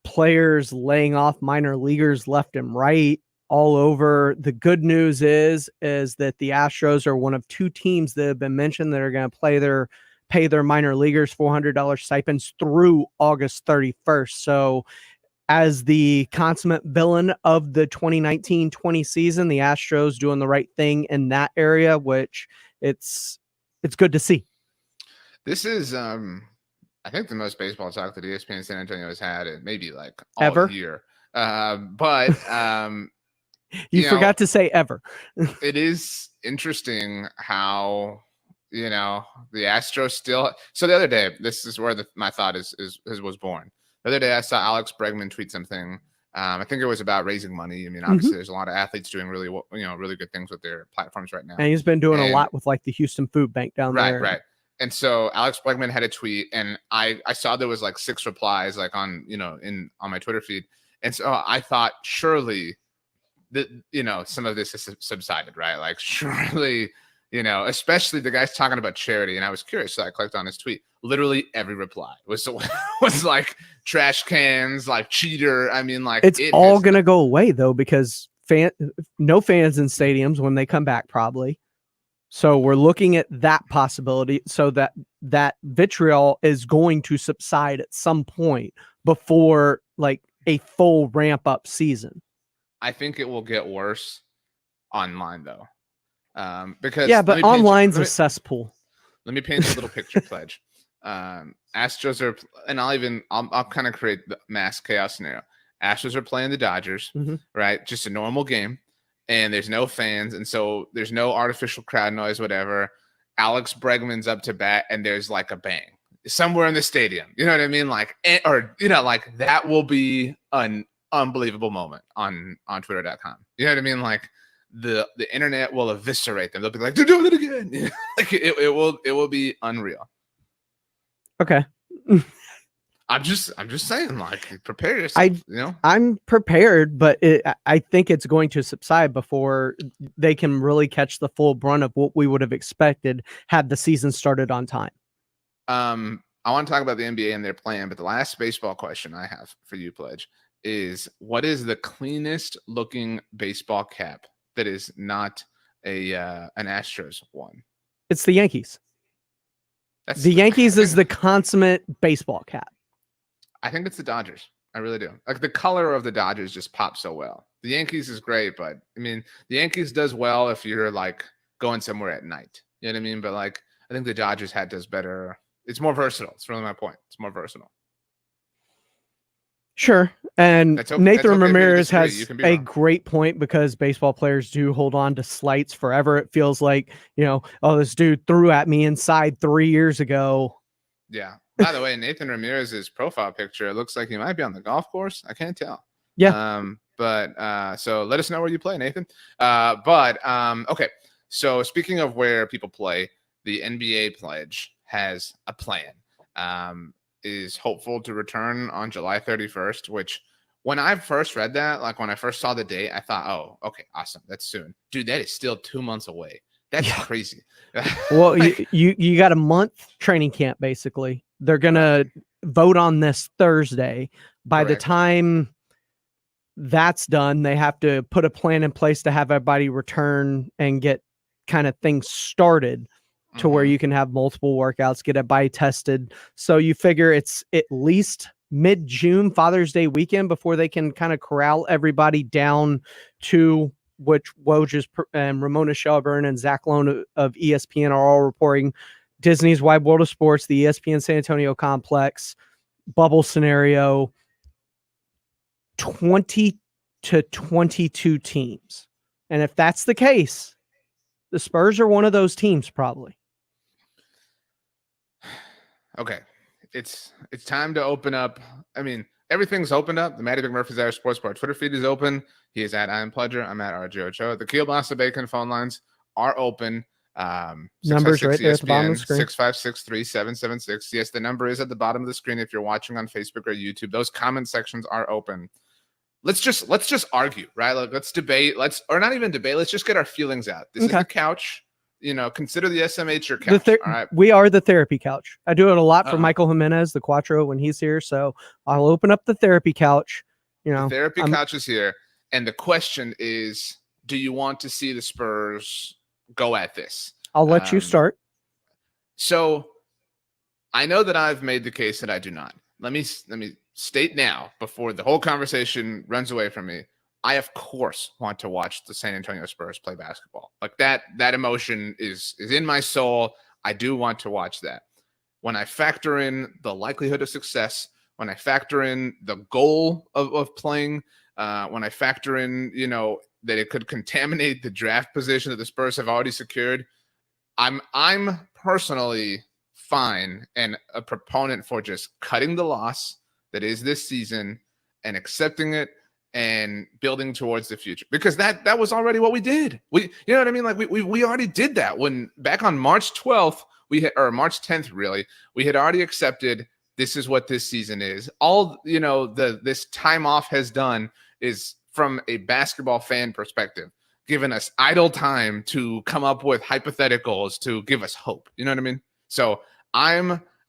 players laying off minor leaguers left and right all over. The good news is that the Astros are one of two teams that have been mentioned that are going to pay their minor leaguers $400 stipends through August 31st. So as the consummate villain of the 2019-20 season, the Astros doing the right thing in that area, which it's good to see. This is, I think, the most baseball talk that ESPN San Antonio has had in maybe like all ever year. But you forgot to say ever. It is interesting how the Astros still. So the other day, this is where my thought was born. The other day, I saw Alex Bregman tweet something. I think it was about raising money. I mean, obviously, there's a lot of athletes doing really good things with their platforms right now. And he's been doing a lot with like the Houston Food Bank down there. Right. And so Alex Bregman had a tweet, and I saw there was like 6 replies, like on my Twitter feed. And so I thought, surely that some of this has subsided, right? Like, surely, especially the guy's talking about charity. And I was curious, so I clicked on his tweet. Literally every reply was like trash cans, like cheater. I mean, like, it's all gonna go away though, because no fans in stadiums when they come back probably. So we're looking at that possibility, so that vitriol is going to subside at some point before like a full ramp up season. I think it will get worse online though, because but online's a cesspool. Let me paint a little picture, Pledge. Astros are, and I'll kind of create the mass chaos scenario. Astros are playing the Dodgers, right? Just a normal game, and there's no fans, and so there's no artificial crowd noise, whatever. Alex Bregman's up to bat, and there's like a bang somewhere in the stadium. You know what I mean? Like, like that will be an unbelievable moment on Twitter.com. You know what I mean? Like, the internet will eviscerate them. They'll be like, they're doing it again. Like, it will be unreal. Okay. I'm just saying, like, prepare yourself. I'm prepared, but I think it's going to subside before they can really catch the full brunt of what we would have expected had the season started on time. I want to talk about the NBA and their plan, but the last baseball question I have for you, Pledge, is what is the cleanest looking baseball cap that is not an Astros one? It's the Yankees. The Yankees is the consummate baseball cap. I think it's the Dodgers. I really do. Like the color of the Dodgers just pops so well. The Yankees is great, but I mean, the Yankees does well if you're like going somewhere at night. You know what I mean? But like, I think the Dodgers hat does better. It's more versatile. It's really my point. It's more versatile. Sure. And Nathan Ramirez has a wrong. great point because baseball players do hold on to slights forever. It feels like, oh, this dude threw at me inside 3 years ago. Yeah. By the way, Nathan Ramirez's profile picture, it looks like he might be on the golf course. I can't tell. Yeah. But so let us know where you play, Nathan. Okay. So speaking of where people play, the NBA pledge has a plan. Is hopeful to return on July 31st, which when I first read that, like when I first saw the date, I thought, oh, okay, awesome. That's soon. Dude, that is still 2 months away. That's crazy. Well, you got a month training camp, basically. They're going to vote on this Thursday. By the time that's done, they have to put a plan in place to have everybody return and get kind of things started to where you can have multiple workouts, get everybody tested. So you figure it's at least mid-June, Father's Day weekend, before they can kind of corral everybody down to which Woj and Ramona Shelburne and Zach Lone of ESPN are all reporting. Disney's Wide World of Sports, the ESPN San Antonio complex, bubble scenario, 20 to 22 teams. And if that's the case, the Spurs are one of those teams probably. Okay. It's time to open up. I mean, everything's opened up. The Matty McMurphy's Irish Sports Bar Twitter feed is open. He is at I Am Pledger. I'm at RJ Ochoa. The Kielbasa Bacon phone lines are open. Numbers right there at the bottom of the screen. 6563776. Yes, the number is at the bottom of the screen if you're watching on Facebook or YouTube. Those comment sections are open. Let's just argue, right? Like, let's debate. Or not even debate. Let's just get our feelings out. This is the couch. Consider the SMH your couch. All right. We are the therapy couch. I do it a lot for Michael Jimenez, the Quattro, when he's here. So I'll open up the therapy couch. The therapy couch is here. And the question is, do you want to see the Spurs go at this? I'll let you start. So I know that I've made the case that I do not. Let me state now, before the whole conversation runs away from me, I, of course, want to watch the San Antonio Spurs play basketball. Like that emotion is in my soul. I do want to watch that. When I factor in the likelihood of success, when I factor in the goal of playing, when I factor in, that it could contaminate the draft position that the Spurs have already secured, I'm personally fine and a proponent for just cutting the loss that is this season and accepting it and building towards the future, because that was already what we did. You know what I mean? Like we already did that when back on March 12th, or March 10th, really, we had already accepted this is what this season is. All, this time off has done is, from a basketball fan perspective, given us idle time to come up with hypotheticals to give us hope. You know what I mean? So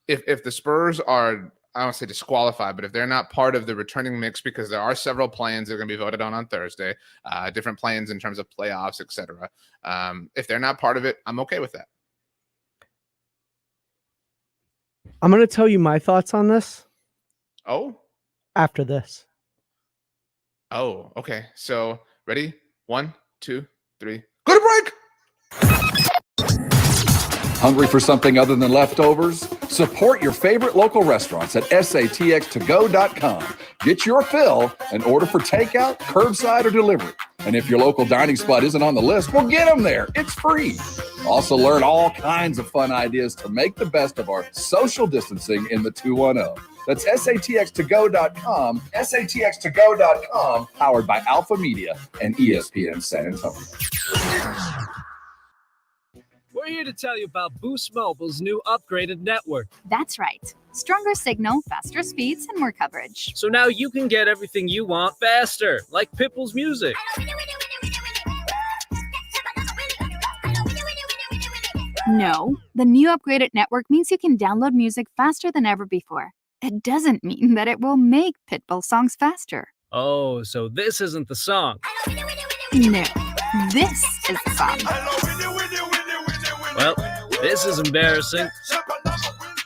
if the Spurs are, I don't say disqualified, but if they're not part of the returning mix, because there are several plans that are going to be voted on Thursday, different plans in terms of playoffs, etc. If they're not part of it, I'm okay with that. I'm going to tell you my thoughts on this. Oh? After this. Oh, okay. So, ready? 1, 2, 3. Go to break! Hungry for something other than leftovers? Support your favorite local restaurants at satxtogo.com. Get your fill and order for takeout, curbside, or delivery. And if your local dining spot isn't on the list, well, get them there. It's free. Also learn all kinds of fun ideas to make the best of our social distancing in the 210. That's satxtogo.com, satxtogo.com, powered by Alpha Media and ESPN San Antonio. We're here to tell you about Boost Mobile's new upgraded network. That's right. Stronger signal, faster speeds, and more coverage. So now you can get everything you want faster, like Pitbull's music. No, the new upgraded network means you can download music faster than ever before. It doesn't mean that it will make Pitbull songs faster. Oh, so this isn't the song. No, this is the song. Well, this is embarrassing.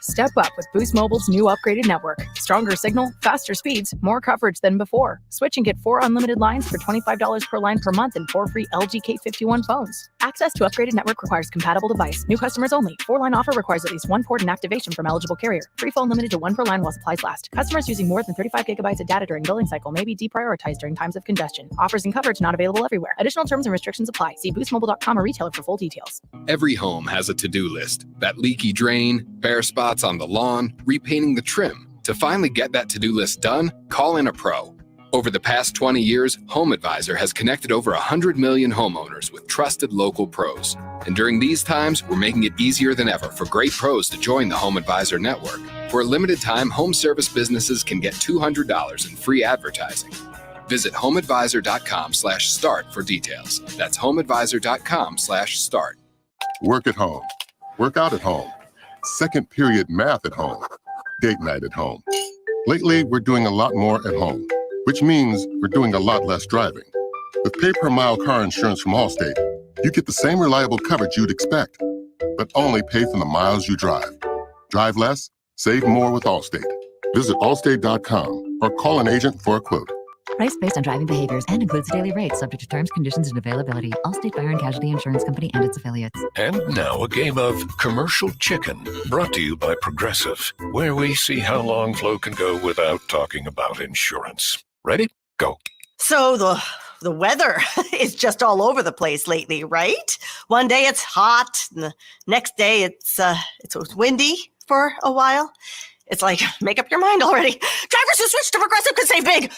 Step up with Boost Mobile's new upgraded network. Stronger signal, faster speeds, more coverage than before. Switch and get 4 unlimited lines for $25 per line per month and 4 free LG K51 phones. Access to upgraded network requires compatible device. New customers only. 4-line offer requires at least 1 port and activation from eligible carrier. Free phone limited to 1 per line while supplies last. Customers using more than 35 gigabytes of data during billing cycle may be deprioritized during times of congestion. Offers and coverage not available everywhere. Additional terms and restrictions apply. See boostmobile.com or retailer for full details. Every home has a to-do list. That leaky drain, bare spots on the lawn, repainting the trim. To finally get that to-do list done, call in a pro. Over the past 20 years, HomeAdvisor has connected over 100 million homeowners with trusted local pros. And during these times, we're making it easier than ever for great pros to join the HomeAdvisor network. For a limited time, home service businesses can get $200 in free advertising. Visit homeadvisor.com/start for details. That's homeadvisor.com/start. Work at home. Work out at home. Second period math at home. Date night at home. Lately, we're doing a lot more at home, which means we're doing a lot less driving. With pay-per-mile car insurance from Allstate, you get the same reliable coverage you'd expect, but only pay for the miles you drive. Drive less, save more with Allstate. Visit allstate.com or call an agent for a quote. Price based on driving behaviors and includes daily rates subject to terms, conditions, and availability. Allstate Fire and Casualty Insurance Company and its affiliates. And now a game of Commercial Chicken, brought to you by Progressive, where we see how long Flo can go without talking about insurance. Ready? Go. So the weather is just all over the place lately, right? One day it's hot, and the next day it's windy for a while. It's like, make up your mind already. Drivers who switch to Progressive could save big.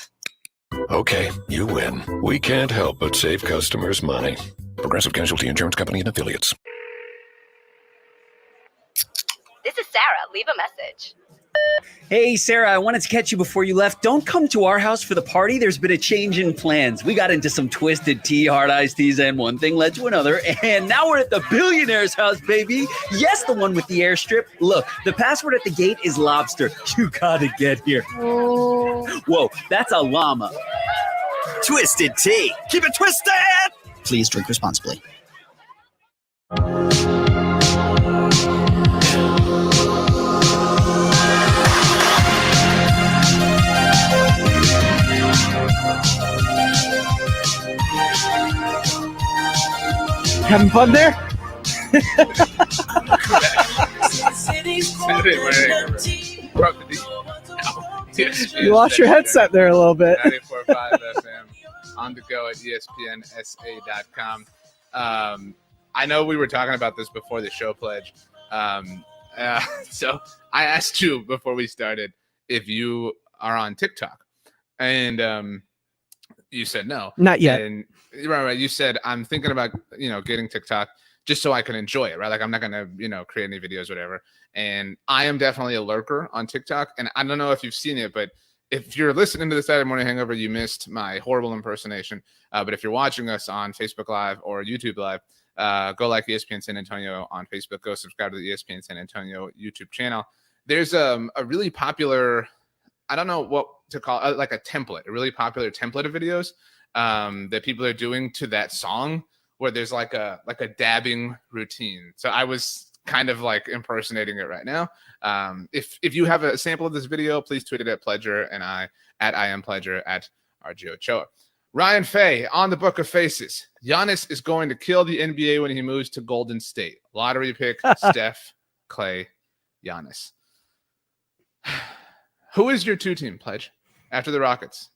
Okay, you win. We can't help but save customers money. Progressive Casualty Insurance Company and affiliates. This is Sarah. Leave a message. Hey, Sarah, I wanted to catch you before you left. Don't come to our house for the party. There's been a change in plans. We got into some twisted tea, hard iced teas, and one thing led to another. And now we're at the billionaire's house, baby. Yes, the one with the airstrip. Look, the password at the gate is lobster. You gotta get here. Whoa, that's a llama. Twisted tea. Keep it twisted. Please drink responsibly. Having fun there? You lost your headset there a little bit. 94.5 FM on the go at ESPNSA.com. I know we were talking about this before the show, Pledge. So I asked you before we started if you are on TikTok, and you said no. Not yet. And right. You said, I'm thinking about, getting TikTok just so I can enjoy it, right? Like I'm not going to, create any videos, whatever. And I am definitely a lurker on TikTok. And I don't know if you've seen it, but if you're listening to the Saturday Morning Hangover, you missed my horrible impersonation. But if you're watching us on Facebook Live or YouTube Live, go like ESPN San Antonio on Facebook. Go subscribe to the ESPN San Antonio YouTube channel. There's a really popular, I don't know what to call it, like a really popular template of videos that people are doing to that song, where there's like a dabbing routine. So I was kind of like impersonating it right now. If you have a sample of this video, please tweet it at Pledger and I am Pledger at RJ Ochoa. Ryan Fay on the Book of Faces. Giannis is going to kill the NBA when he moves to Golden State. Lottery pick: Steph, Clay, Giannis. Who is your 2 team, Pledge, after the Rockets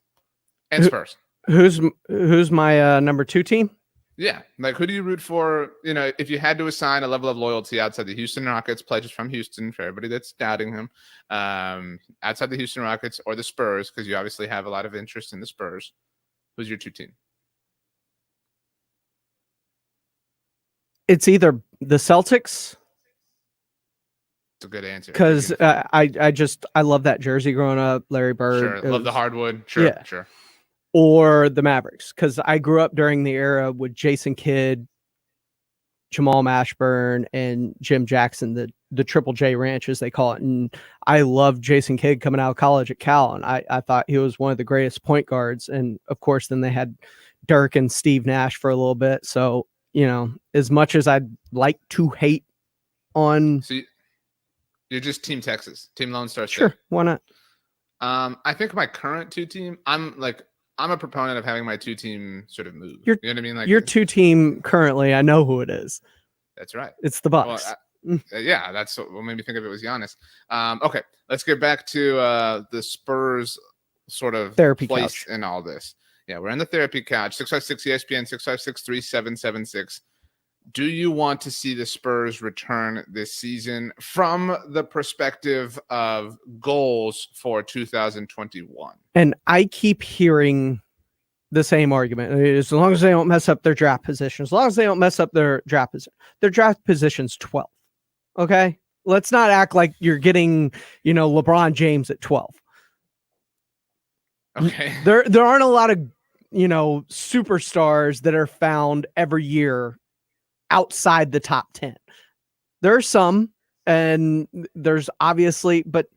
and Spurs? Who's my number 2 team? Yeah, like who do you root for? If you had to assign a level of loyalty outside the Houston Rockets, Pledge is from Houston for everybody that's doubting him. Outside the Houston Rockets or the Spurs, because you obviously have a lot of interest in the Spurs. Who's your 2 team? It's either the Celtics. It's a good answer. Because I love that jersey growing up. Larry Bird. Sure, love the hardwood. Sure, yeah. Sure. Or the Mavericks, because I grew up during the era with Jason Kidd, Jamal Mashburn, and Jim Jackson, the Triple J Ranch, as they call it. And I loved Jason Kidd coming out of college at Cal, and I thought he was one of the greatest point guards. And of course, then they had Dirk and Steve Nash for a little bit. So, as much as I'd like to hate on... So you're just Team Texas, Team Lone Star State. Sure, why not? I think my current 2-team, I'm a proponent of having my 2-team sort of move. Your, you know what I mean? Like your 2-team currently, I know who it is. That's right. It's the Bucks. Well, yeah, that's what made me think of it was Giannis. Okay, let's get back to the Spurs sort of therapy place couch in all this. Yeah, we're in the therapy couch. 656 ESPN 656-3776. Do you want to see the Spurs return this season from the perspective of goals for 2021? And I keep hearing the same argument. As long as they don't mess up their draft position, as long as they don't mess up their draft position's 12. Okay? Let's not act like you're getting, LeBron James at 12. Okay. There aren't a lot of, superstars that are found every year outside the top 10. There are some, and there's obviously, but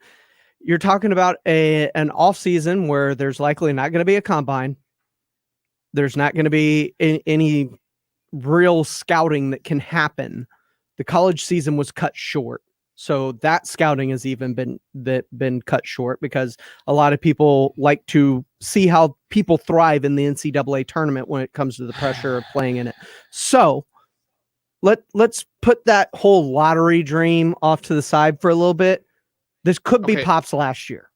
you're talking about an off season where there's likely not going to be a combine. There's not going to be any real scouting that can happen. The college season was cut short. So that scouting has even been cut short because a lot of people like to see how people thrive in the NCAA tournament when it comes to the pressure of playing in it. So let's put that whole lottery dream off to the side for a little bit. This could be Pop's last year.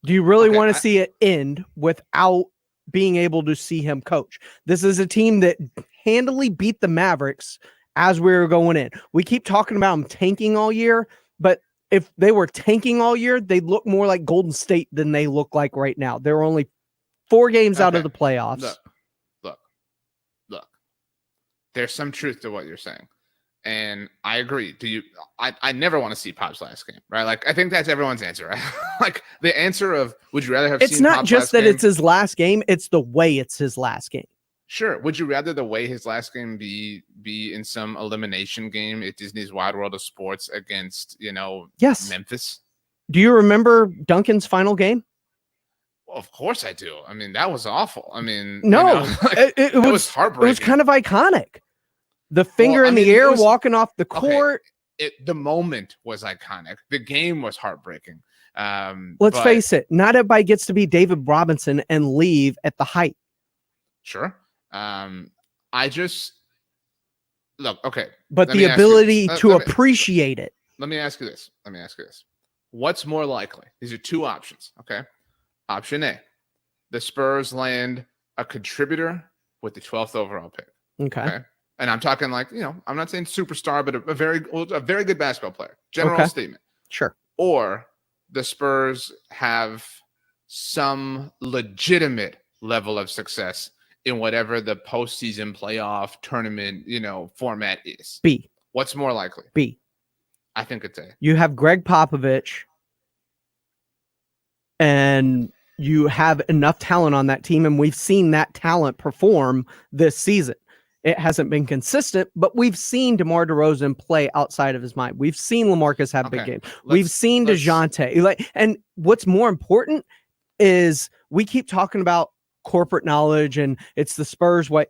Do you really want to see it end without being able to see him coach? This is a team that handily beat the Mavericks as we were going in. We keep talking about them tanking all year, but if they were tanking all year, they'd look more like Golden State than they look like right now. They're only 4 games out of the playoffs. Look. There's some truth to what you're saying. And I agree. I never want to see Pop's last game, right? Like, I think that's everyone's answer, right? Like, the answer of, would you rather have it's seen not Pop's just last that game? it's his last game, it's the way it's his last game. Sure. Would you rather the way his last game be in some elimination game at Disney's Wide World of Sports against, Yes. Memphis? Do you remember Duncan's final game? Well, of course I do. I mean, that was awful. I mean, No, it was heartbreaking. It was kind of iconic. The finger in the air, walking off the court. The moment was iconic. The game was heartbreaking. Let's face it. Not everybody gets to be David Robinson and leave at the height. Sure. I just look, okay. But the ability to appreciate it. Let me ask you this. What's more likely? These are 2 options. Okay. Option A, the Spurs land a contributor with the 12th overall pick. Okay. And I'm talking like, I'm not saying superstar, but a very good basketball player. General statement. Sure. Or the Spurs have some legitimate level of success in whatever the postseason playoff tournament, format is. B. What's more likely? B. I think it's A. You have Greg Popovich, and you have enough talent on that team, and we've seen that talent perform this season. It hasn't been consistent, but we've seen DeMar DeRozan play outside of his mind. We've seen LaMarcus have big games. We've seen DeJounte. And what's more important is we keep talking about corporate knowledge and it's the Spurs way.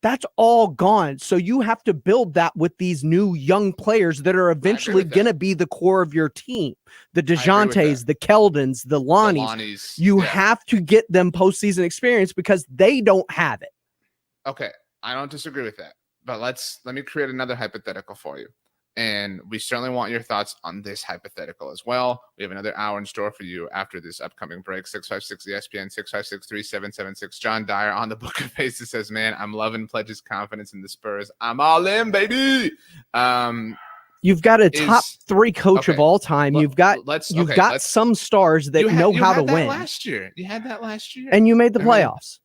That's all gone. So you have to build that with these new young players that are eventually going to be the core of your team. The DeJountes, the Keldons, the Lonnies. You have to get them postseason experience because they don't have it. Okay. I don't disagree with that, but let me create another hypothetical for you. And we certainly want your thoughts on this hypothetical as well. We have another hour in store for you after this upcoming break. 656 ESPN 656-3776. John Dyer on the Book of Faces says, man, I'm loving Pledge's confidence in the Spurs. I'm all in, baby. You've got a top 3 coach of all time. You've got some stars that know how to win. You had that last year. And you made the playoffs.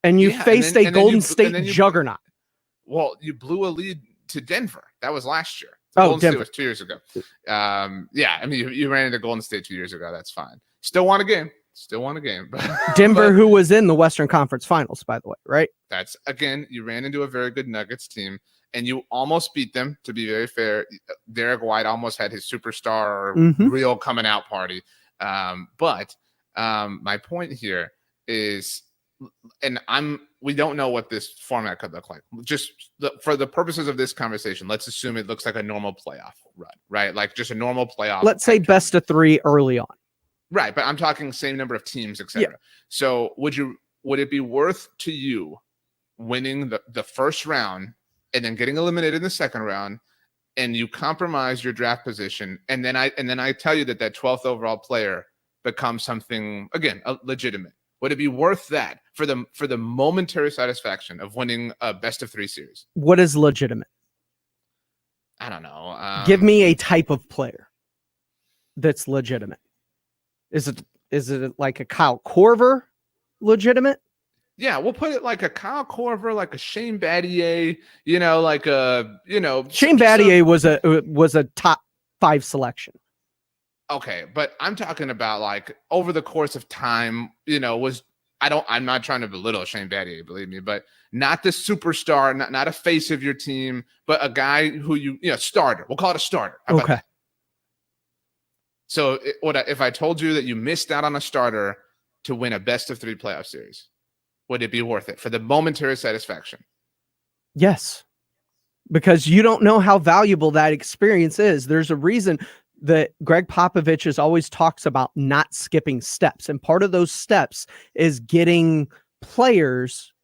And you faced a Golden State juggernaut. Well, you blew a lead to Denver. That was last year. Golden State was 2 years ago. I mean, you ran into Golden State 2 years ago. That's fine. Still won a game. Denver, who was in the Western Conference Finals, by the way, right? That's, again, you ran into a very good Nuggets team, and you almost beat them, to be very fair. Derek White almost had his superstar real coming out party. But my point here is, and we don't know what this format could look like. Just for the purposes of this conversation, let's assume it looks like a normal playoff run, right? Like just a normal playoff. Let's say best of 3 early on. Right, but I'm talking same number of teams, etc. So would it be worth to you winning the first round and then getting eliminated in the second round, and you compromise your draft position, and then I tell you that 12th overall player becomes something again legitimate? Would it be worth that for the momentary satisfaction of winning a best of 3 series? What is legitimate? I don't know. Give me a type of player that's legitimate. Is it like a Kyle Korver legitimate? Yeah, we'll put it like a Kyle Korver, like a Shane Battier, like Shane Battier was a top 5 selection. Okay, but I'm talking about like over the course of time, I'm not trying to belittle Shane Battier, believe me, but not the superstar, not a face of your team, but a guy who starter. We'll call it a starter. How about Okay. that? So if I told you that you missed out on a starter to win a best of 3 playoff series, would it be worth it for the momentary satisfaction? Yes, because you don't know how valuable that experience is. There's a reason that Greg Popovich always talks about not skipping steps. And part of those steps is getting players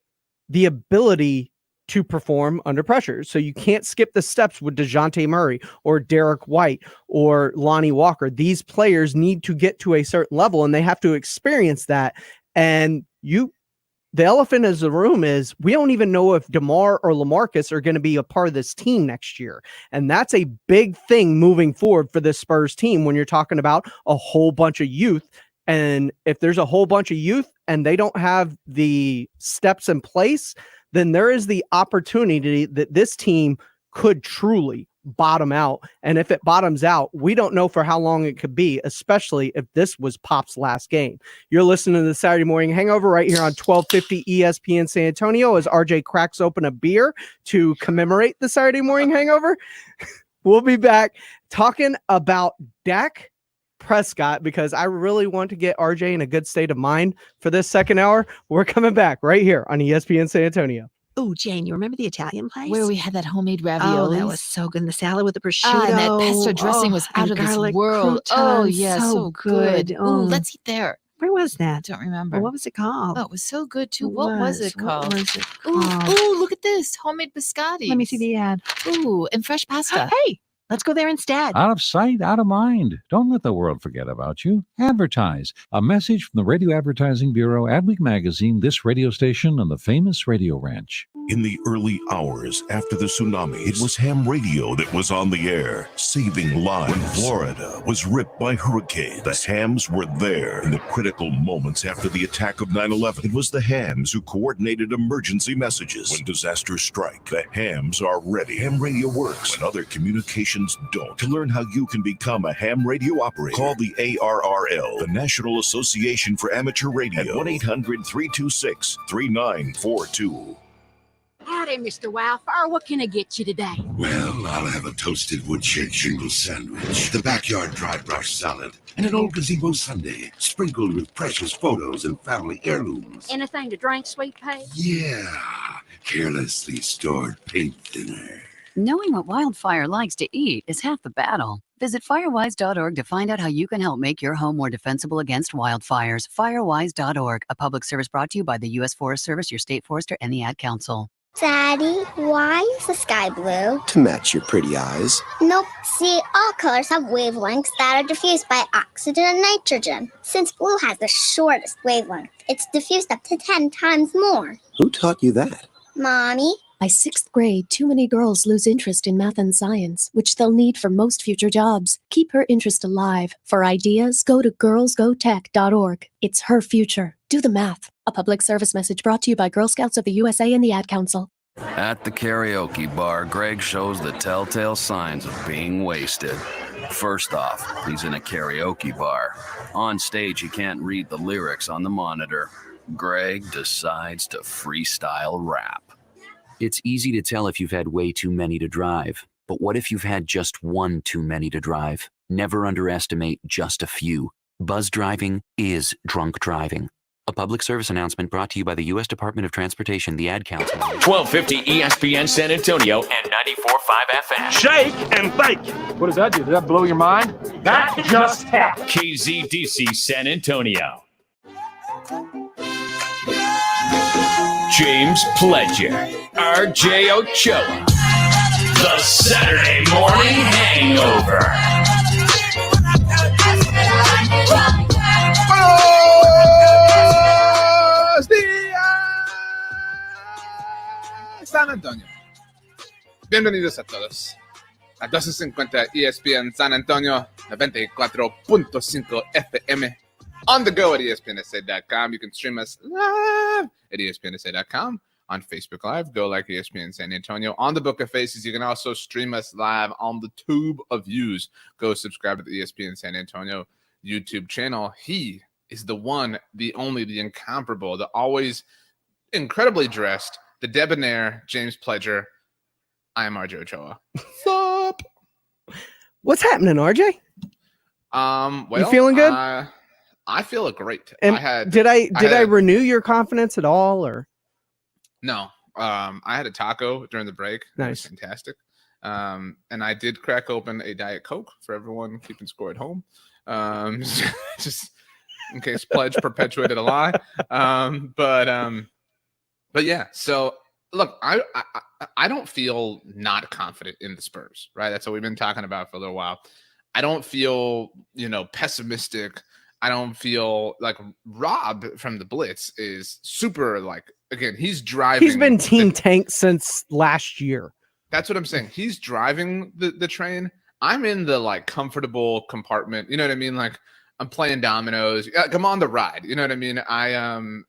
the ability to perform under pressure. So you can't skip the steps with DeJounte Murray or Derek White or Lonnie Walker. These players need to get to a certain level and they have to experience that. And the elephant in the room is we don't even know if DeMar or LaMarcus are going to be a part of this team next year. And that's a big thing moving forward for this Spurs team when you're talking about a whole bunch of youth. And if there's a whole bunch of youth and they don't have the steps in place, then there is the opportunity that this team could truly bottom out. And if it bottoms out, we don't know for how long it could be, especially if this was Pop's last game. You're listening to the Saturday Morning Hangover right here on 1250 ESPN San Antonio as RJ cracks open a beer to commemorate the Saturday Morning Hangover. We'll be back talking about Dak Prescott because I really want to get RJ in a good state of mind for this second hour. We're coming back right here on ESPN San Antonio. Oh, Jane, you remember the Italian place? Where we had that homemade ravioli. Oh, that was so good. And the salad with the prosciutto. And that pesto dressing was out of this world. Oh, yeah, so good. Oh, let's eat there. Where was that? I don't remember. What was it called? Oh, it was so good, too. What was it called? What was it called? Ooh, look at this. Homemade biscotti. Let me see the ad. Ooh, and fresh pasta. Hey, let's go there instead. Out of sight, out of mind. Don't let the world forget about you. Advertise. A message from the Radio Advertising Bureau, Adweek Magazine, this radio station, and the famous Radio Ranch. In the early hours after the tsunami, it was ham radio that was on the air, saving lives. When Florida was ripped by hurricanes, the hams were there. In the critical moments after the attack of 9/11, it was the hams who coordinated emergency messages. When disasters strike, the hams are ready. Ham radio works when other communications don't. To learn how you can become a ham radio operator, call the ARRL, the National Association for Amateur Radio, at 1-800-326-3942. Howdy, Mr. Wildfire. What can I get you today? Well, I'll have a toasted wood-shaped shingle sandwich, the backyard dry brush salad, and an old gazebo sundae sprinkled with precious photos and family heirlooms. Anything to drink, sweet pea? Yeah, carelessly stored paint thinner. Knowing what Wildfire likes to eat is half the battle. Visit firewise.org to find out how you can help make your home more defensible against wildfires. Firewise.org, a public service brought to you by the U.S. Forest Service, your state forester, and the Ad Council. Daddy, why is the sky blue? To match your pretty eyes. Nope. See, all colors have wavelengths that are diffused by oxygen and nitrogen. Since blue has the shortest wavelength, it's diffused up to 10 times more. Who taught you that? Mommy? By 6th grade, too many girls lose interest in math and science, which they'll need for most future jobs. Keep her interest alive. For ideas, go to girlsgotech.org. It's her future. Do the math. A public service message brought to you by Girl Scouts of the USA and the Ad Council. At the karaoke bar, Greg shows the telltale signs of being wasted. First off, he's in a karaoke bar. On stage, he can't read the lyrics on the monitor. Greg decides to freestyle rap. It's easy to tell if you've had way too many to drive. But what if you've had just one too many to drive? Never underestimate just a few. Buzz driving is drunk driving. A public service announcement brought to you by the U.S. Department of Transportation, the Ad Council. 1250 ESPN San Antonio and 94.5 FM. Shake and bake. What does that do? Does that blow your mind? That just happened. KZDC San Antonio. James Pledger, RJ Ochoa, the Saturday Morning Hangover. Buenos días, San Antonio. Bienvenidos a todos a 1250 ESPN San Antonio, 94.5 FM. On the go at ESPNSA.com. You can stream us live at ESPNSA.com. On Facebook Live, go like ESPN San Antonio. On the Book of Faces, you can also stream us live on the Tube of Views. Go subscribe to the ESPN San Antonio YouTube channel. He is the one, the only, the incomparable, the always incredibly dressed, the debonair James Pledger. I am RJ Ochoa. Sup? What's happening, RJ? Well, you feeling good? I feel great. And did I renew your confidence at all, or no? I had a taco during the break. Nice, it was fantastic. And I did crack open a Diet Coke for everyone keeping score at home, just in case Pledge perpetuated a lie. But yeah. So look, I don't feel not confident in the Spurs, right? That's what we've been talking about for a little while. I don't feel pessimistic. I don't feel like Rob from the Blitz is super again, he's driving. He's been team tank since last year. That's what I'm saying. He's driving the train. I'm in the comfortable compartment. You know what I mean? Like I'm playing dominoes. I'm on the ride. You know what I mean? I'm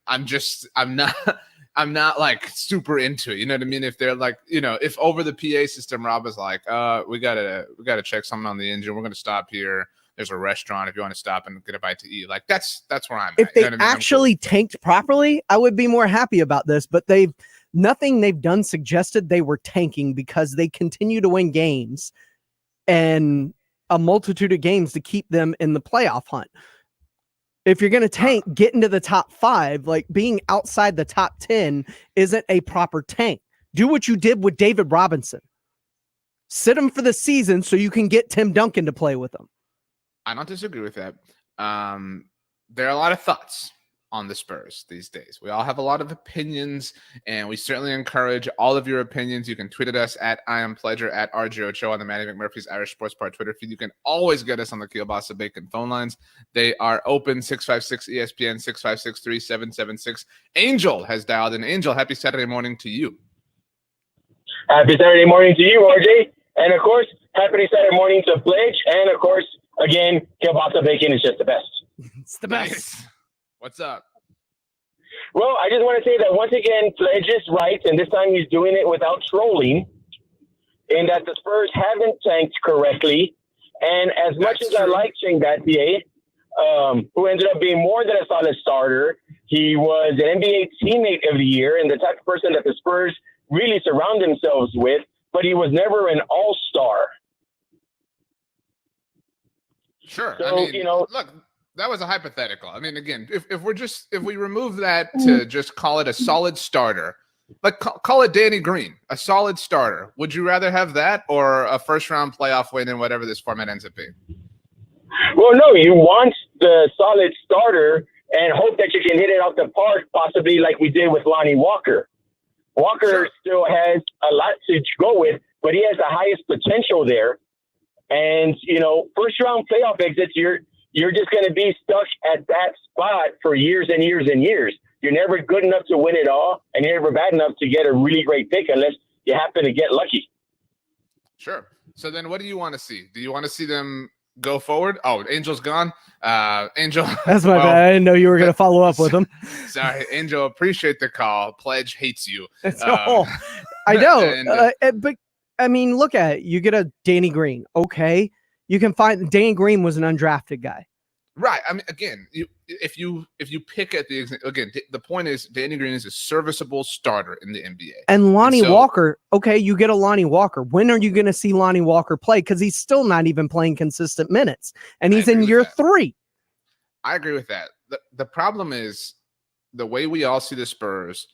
not like super into it. You know what I mean? If they're if over the PA system, Rob is like, we gotta check something on the engine. We're gonna stop here. There's a restaurant if you want to stop and get a bite to eat. Like that's where I'm at. If they actually tanked properly, I would be more happy about this. But nothing they've done suggested they were tanking, because they continue to win games and a multitude of games to keep them in the playoff hunt. If you're going to tank, get into the top 5. Like being outside the top 10 isn't a proper tank. Do what you did with David Robinson. Sit him for the season so you can get Tim Duncan to play with him. I don't disagree with that. There are a lot of thoughts on the Spurs these days. We all have a lot of opinions, and we certainly encourage all of your opinions. You can tweet at us at I am Pledger, at RJ Ochoa on the Matty McMurphy's Irish Sports Bar Twitter feed. You can always get us on the Kielbasa Bacon phone lines. They are open, 656-ESPN, 656-3776. Angel has dialed in. Angel, happy Saturday morning to you. Happy Saturday morning to you, RJ. And, of course, happy Saturday morning to Pledge. And, of course, again, Kielbasa Bacon is just the best. It's the best. Nice. What's up? Well, I just want to say that once again, Pledge is right, and this time he's doing it without trolling, in that the Spurs haven't tanked correctly. And as much as I like Shane Battier, who ended up being more than a solid starter, he was an NBA teammate of the year and the type of person that the Spurs really surround themselves with, but he was never an all-star. Sure. So, I mean, look, that was a hypothetical. I mean, again, if we remove that to just call it a solid starter, like call it Danny Green, a solid starter, would you rather have that or a first-round playoff win in whatever this format ends up being? Well, no, you want the solid starter and hope that you can hit it out the park, possibly like we did with Lonnie Walker. Walker still has a lot to go with, but he has the highest potential there. And, first round playoff exits, you're just going to be stuck at that spot for years and years and years. You're never good enough to win it all, and you're never bad enough to get a really great pick unless you happen to get lucky. Sure. So then what do you want to see? Do you want to see them go forward? Oh, Angel's gone. Angel. That's my bad. I didn't know you were going to follow up with him. Sorry, Angel. Appreciate the call. Pledge hates you. I know. But I mean, look at it. You get a Danny Green. Okay. You can find Danny Green was an undrafted guy. Right. I mean, again, if you pick at the point is Danny Green is a serviceable starter in the NBA. And Lonnie Walker, okay, you get a Lonnie Walker. When are you going to see Lonnie Walker play? Because he's still not even playing consistent minutes, and he's in year 3. I agree with that. The problem is the way we all see the Spurs,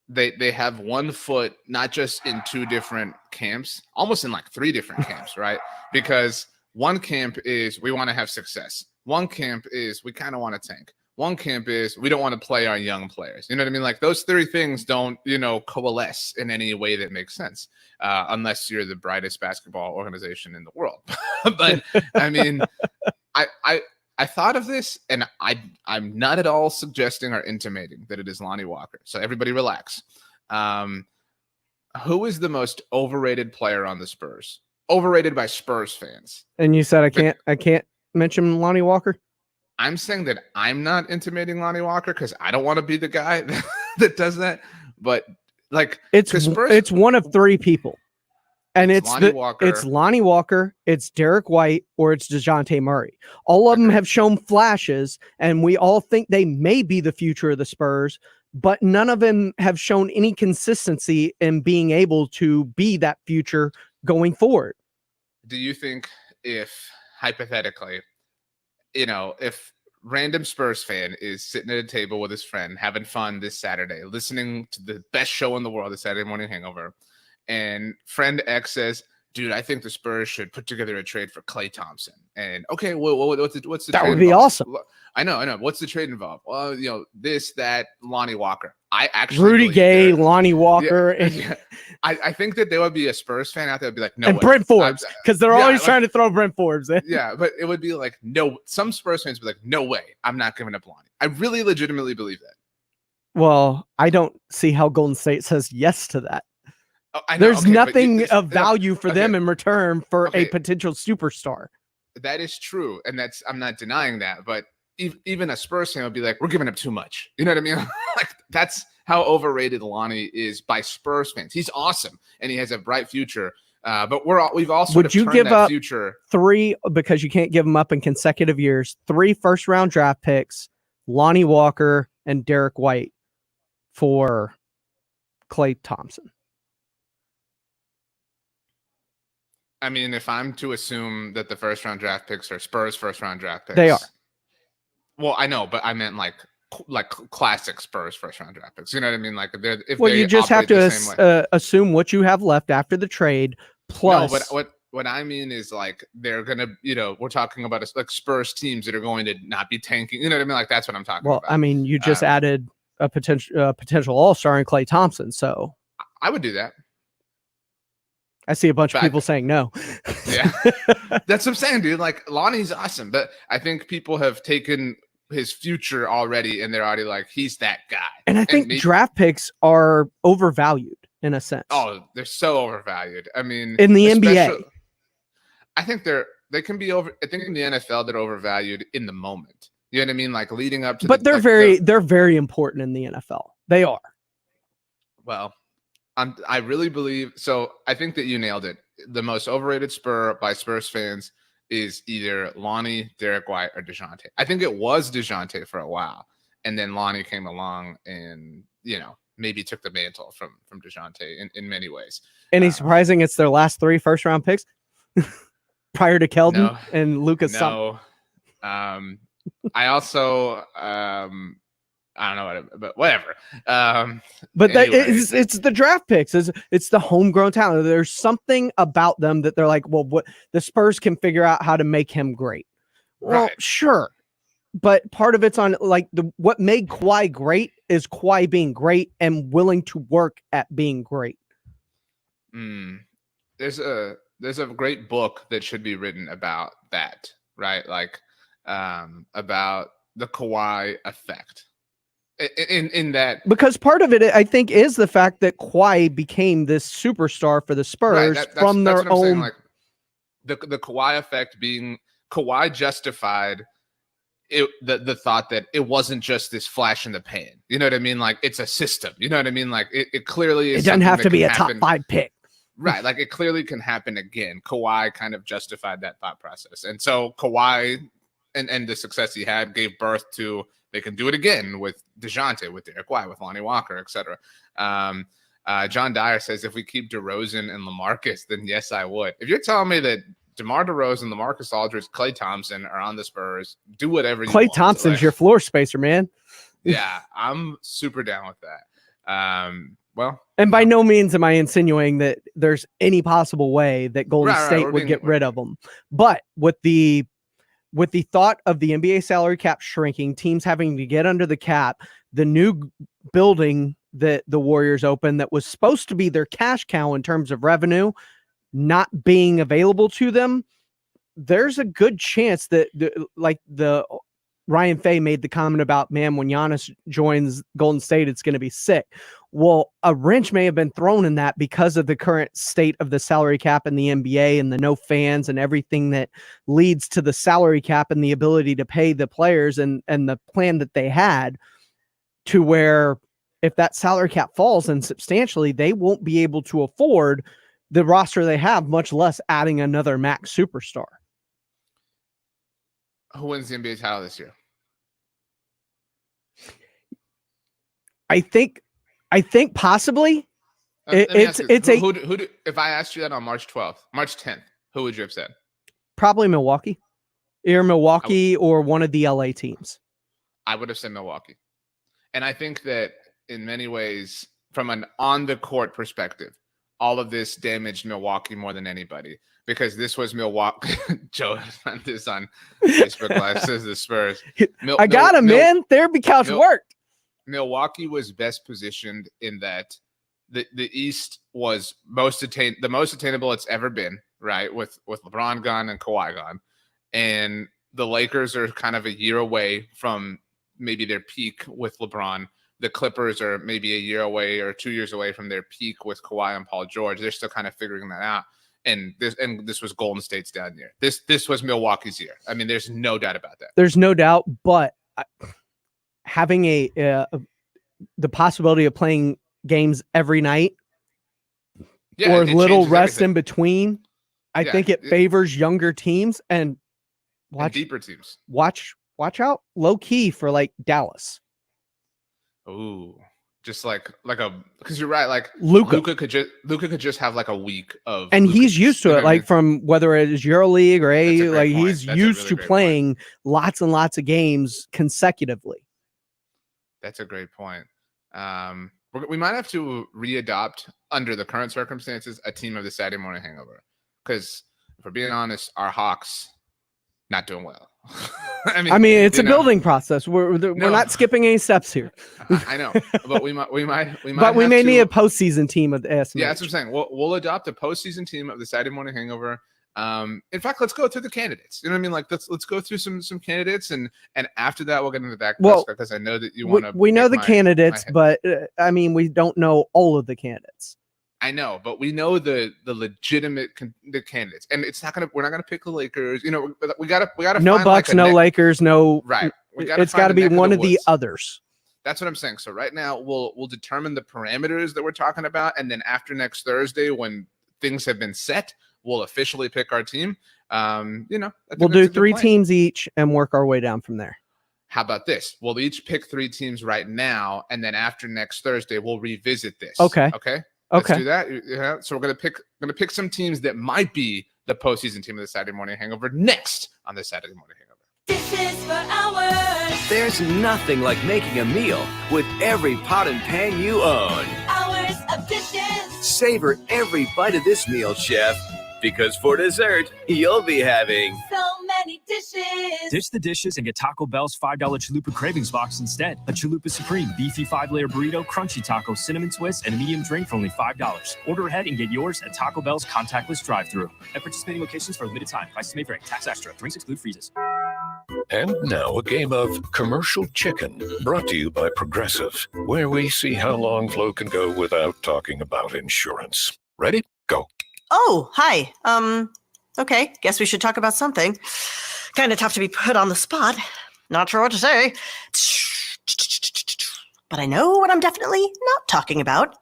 they have one foot not just in two different camps, almost in like three different camps, right? Because one camp is we want to have success. One camp is we kind of want to tank. One camp is we don't want to play our young players. You know what I mean? Like those three things don't, coalesce in any way that makes sense, unless you're the brightest basketball organization in the world. But I mean, I thought of this, and I'm not at all suggesting or intimating that it is Lonnie Walker. So everybody relax. Who is the most overrated player on the Spurs? Overrated by Spurs fans. And you said I can't mention Lonnie Walker? I'm saying that I'm not intimating Lonnie Walker because I don't want to be the guy that does that. But like it's one of three people. And it's Lonnie Walker, it's Derek White, or it's DeJounte Murray. All of them have shown flashes, and we all think they may be the future of the Spurs, but none of them have shown any consistency in being able to be that future going forward. Do you think if, hypothetically, if random Spurs fan is sitting at a table with his friend, having fun this Saturday, listening to the best show in the world, the Saturday Morning Hangover, and friend X says, "Dude, I think the Spurs should put together a trade for Klay Thompson." And okay, well, what's the that trade would be involved? awesome. I know. What's the trade involved? Well, this, that, Lonnie Walker. I actually Rudy Gay, Lonnie Walker, yeah. I think that there would be a Spurs fan out there would be like, no, and way. Brent Forbes, because they're always trying to throw Brent Forbes in. Yeah, but it would be like, no. Some Spurs fans would be like, no way, I'm not giving up Lonnie. I really legitimately believe that. Well, I don't see how Golden State says yes to that. Oh, I know, There's nothing of value for them in return for Okay. a potential superstar. That is true, and I'm not denying that. But even a Spurs fan would be like, we're giving up too much. You know what I mean? Like that's how overrated Lonnie is by Spurs fans. He's awesome, and he has a bright future. But we've also would you give up future 3 because you can't give them up in consecutive years? 3 first-round draft picks, Lonnie Walker and Derek White for Klay Thompson. I mean, if I'm to assume that the first-round draft picks are Spurs first-round draft picks, They are. Well, I know, but I meant like classic Spurs first-round draft picks. You know what I mean? Like, You just have to assume what you have left after the trade. Plus, no, but what I mean is like they're gonna, we're talking about like Spurs teams that are going to not be tanking. You know what I mean? Like that's what I'm talking about. Well, I mean, you just added a potential all-star in Klay Thompson, so I would do that. I see a bunch of people saying no. Yeah, that's what I'm saying, dude. Like Lonnie's awesome, but I think people have taken his future already, and they're already like, he's that guy. And I think draft picks are overvalued in a sense. Oh, they're so overvalued. I mean, in the NBA, I think they can be over. I think in the NFL they're overvalued in the moment. You know what I mean? Like leading up to. But they're very important in the NFL. They are. Well, I really believe so. I think that you nailed it. The most overrated Spur by Spurs fans is either Lonnie, Derek White, or DeJounte. I think it was DeJounte for a while, and then Lonnie came along and maybe took the mantle from DeJounte in many ways. Any surprising it's their last 3 first-round picks prior to Keldon and Lucas. No. I also I don't know but whatever. But it's the draft picks. It's the homegrown talent. There's something about them that they're like, well, what the Spurs can figure out how to make him great. Well, sure. But part of it's on like what made Kawhi great is Kawhi being great and willing to work at being great. There's a great book that should be written about that, right? Like about the Kawhi effect. In that, because part of it, I think, is the fact that Kawhi became this superstar for the Spurs from their own. Saying, like the Kawhi effect being Kawhi justified it, the thought that it wasn't just this flash in the pan. You know what I mean? Like it's a system. You know what I mean? Like it clearly is. It doesn't have to be a top 5 pick. Right. Like it clearly can happen again. Kawhi kind of justified that thought process. And so Kawhi and the success he had gave birth to. They can do it again with DeJounte, with Derek White, with Lonnie Walker, etc. John Dyer says, if we keep DeRozan and LaMarcus, then yes, I would. If you're telling me that DeMar DeRozan, LaMarcus Aldridge, Klay Thompson are on the Spurs, do whatever you want. Klay Thompson's your floor spacer, man. Yeah, I'm super down with that. Well, and by no means am I insinuating that there's any possible way that Golden State would get rid of them. But with the thought of the NBA salary cap shrinking, teams having to get under the cap, the new building that the Warriors opened that was supposed to be their cash cow in terms of revenue not being available to them, there's a good chance that the Ryan Fay made the comment about, man, when Giannis joins Golden State, it's going to be sick. Well, a wrench may have been thrown in that because of the current state of the salary cap in the NBA and the no fans and everything that leads to the salary cap and the ability to pay the players and the plan that they had, to where if that salary cap falls in substantially, they won't be able to afford the roster they have, much less adding another max superstar. Who wins the NBA title this year? I think possibly if I asked you that on March 10th, who would you have said? Probably Milwaukee. Either Milwaukee or one of the LA teams. I would have said Milwaukee. And I think that in many ways, from an on-the-court perspective, all of this damaged Milwaukee more than anybody, because this was Milwaukee. Joe sent this on Facebook Live, says the Spurs. I got him, man. Therapy couch worked. Milwaukee was best positioned in that the East was the most attainable it's ever been, right? With LeBron gone and Kawhi gone. And the Lakers are kind of a year away from maybe their peak with LeBron. The Clippers are maybe a year away or 2 years away from their peak with Kawhi and Paul George. They're still kind of figuring that out. And this was Golden State's down year. This was Milwaukee's year. I mean, there's no doubt about that. There's no doubt, but having the possibility of playing games every night or little rest everything in between, I think it favors younger teams and deeper teams. Watch out low key for like Dallas. Ooh, just because you're right. Like Luka could just have like a week of, and he's used to it. Like from whether it is EuroLeague or he's used to playing lots and lots of games consecutively. That's a great point. We might have to readopt under the current circumstances a team of the Saturday morning hangover, because if we're being honest, our Hawks not doing well. I mean, it's a building process. We're not skipping any steps here. I know, but we might. But we may need a postseason team of the SMH. Yeah, that's what I'm saying. We'll adopt a postseason team of the Saturday morning hangover. In fact, let's go through the candidates. You know what I mean? Like let's go through some candidates, and after that we'll get into Dak Prescott, because I know that you want to. We know the candidates, but we don't know all of the candidates. I know, but we know the legitimate the candidates, and we're not gonna pick the Lakers. You know, we gotta no find Bucks, no Lakers, no right. It's got to be one of the others. That's what I'm saying. So right now we'll determine the parameters that we're talking about, and then after next Thursday, when things have been set, we'll officially pick our team. We'll do 3 teams each and work our way down from there. How about this? We'll each pick 3 teams right now, and then after next Thursday, we'll revisit this. Okay. Let's do that. Yeah. So we're gonna pick some teams that might be the postseason team of the Saturday morning hangover next on the Saturday morning hangover. This is for hours. There's nothing like making a meal with every pot and pan you own. Hours of dishes. Savor every bite of this meal, chef, because for dessert, you'll be having so many dishes. Ditch the dishes and get Taco Bell's $5 Chalupa Cravings Box instead. A Chalupa Supreme, beefy 5-layer burrito, crunchy taco, cinnamon twist, and a medium drink for only $5. Order ahead and get yours at Taco Bell's contactless drive-thru. At participating locations for a limited time. Prices may vary. Tax extra. Drinks exclude freezes. And now a game of commercial chicken, brought to you by Progressive, where we see how long Flo can go without talking about insurance. Ready? Go. Oh, hi. Okay, guess we should talk about something. Kind of tough to be put on the spot. Not sure what to say. But I know what I'm definitely not talking about.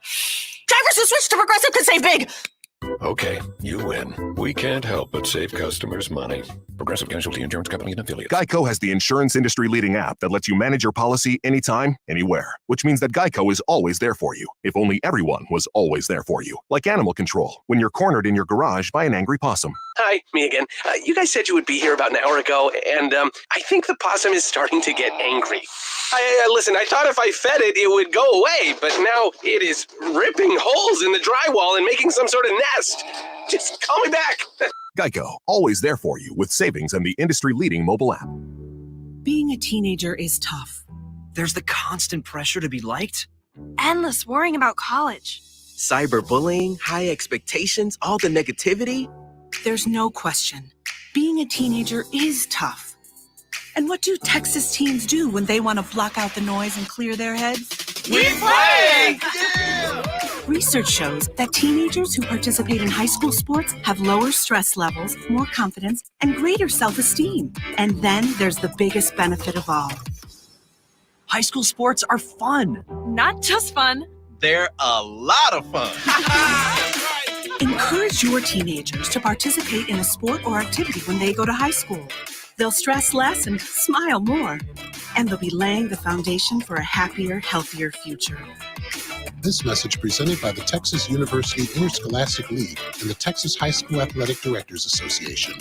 Drivers who switch to Progressive can save big. Okay, you win. We can't help but save customers money. Progressive Casualty Insurance Company and Affiliates. Geico has the insurance industry-leading app that lets you manage your policy anytime, anywhere. Which means that Geico is always there for you. If only everyone was always there for you. Like animal control, when you're cornered in your garage by an angry possum. Hi, me again. You guys said you would be here about an hour ago, and I think the possum is starting to get angry. Listen, I thought if I fed it, it would go away, but now it is ripping holes in the drywall and making some sort of nest. Just call me back. Geico, always there for you with savings and the industry-leading mobile app. Being a teenager is tough. There's the constant pressure to be liked. Endless worrying about college. Cyberbullying, high expectations, all the negativity. There's no question. Being a teenager is tough. And what do Texas teens do when they want to block out the noise and clear their heads? We play! Research shows that teenagers who participate in high school sports have lower stress levels, more confidence, and greater self-esteem. And then there's the biggest benefit of all. High school sports are fun. Not just fun. They're a lot of fun. Encourage your teenagers to participate in a sport or activity when they go to high school. They'll stress less and smile more. And they'll be laying the foundation for a happier, healthier future. This message presented by the Texas University Interscholastic League and the Texas High School Athletic Directors Association.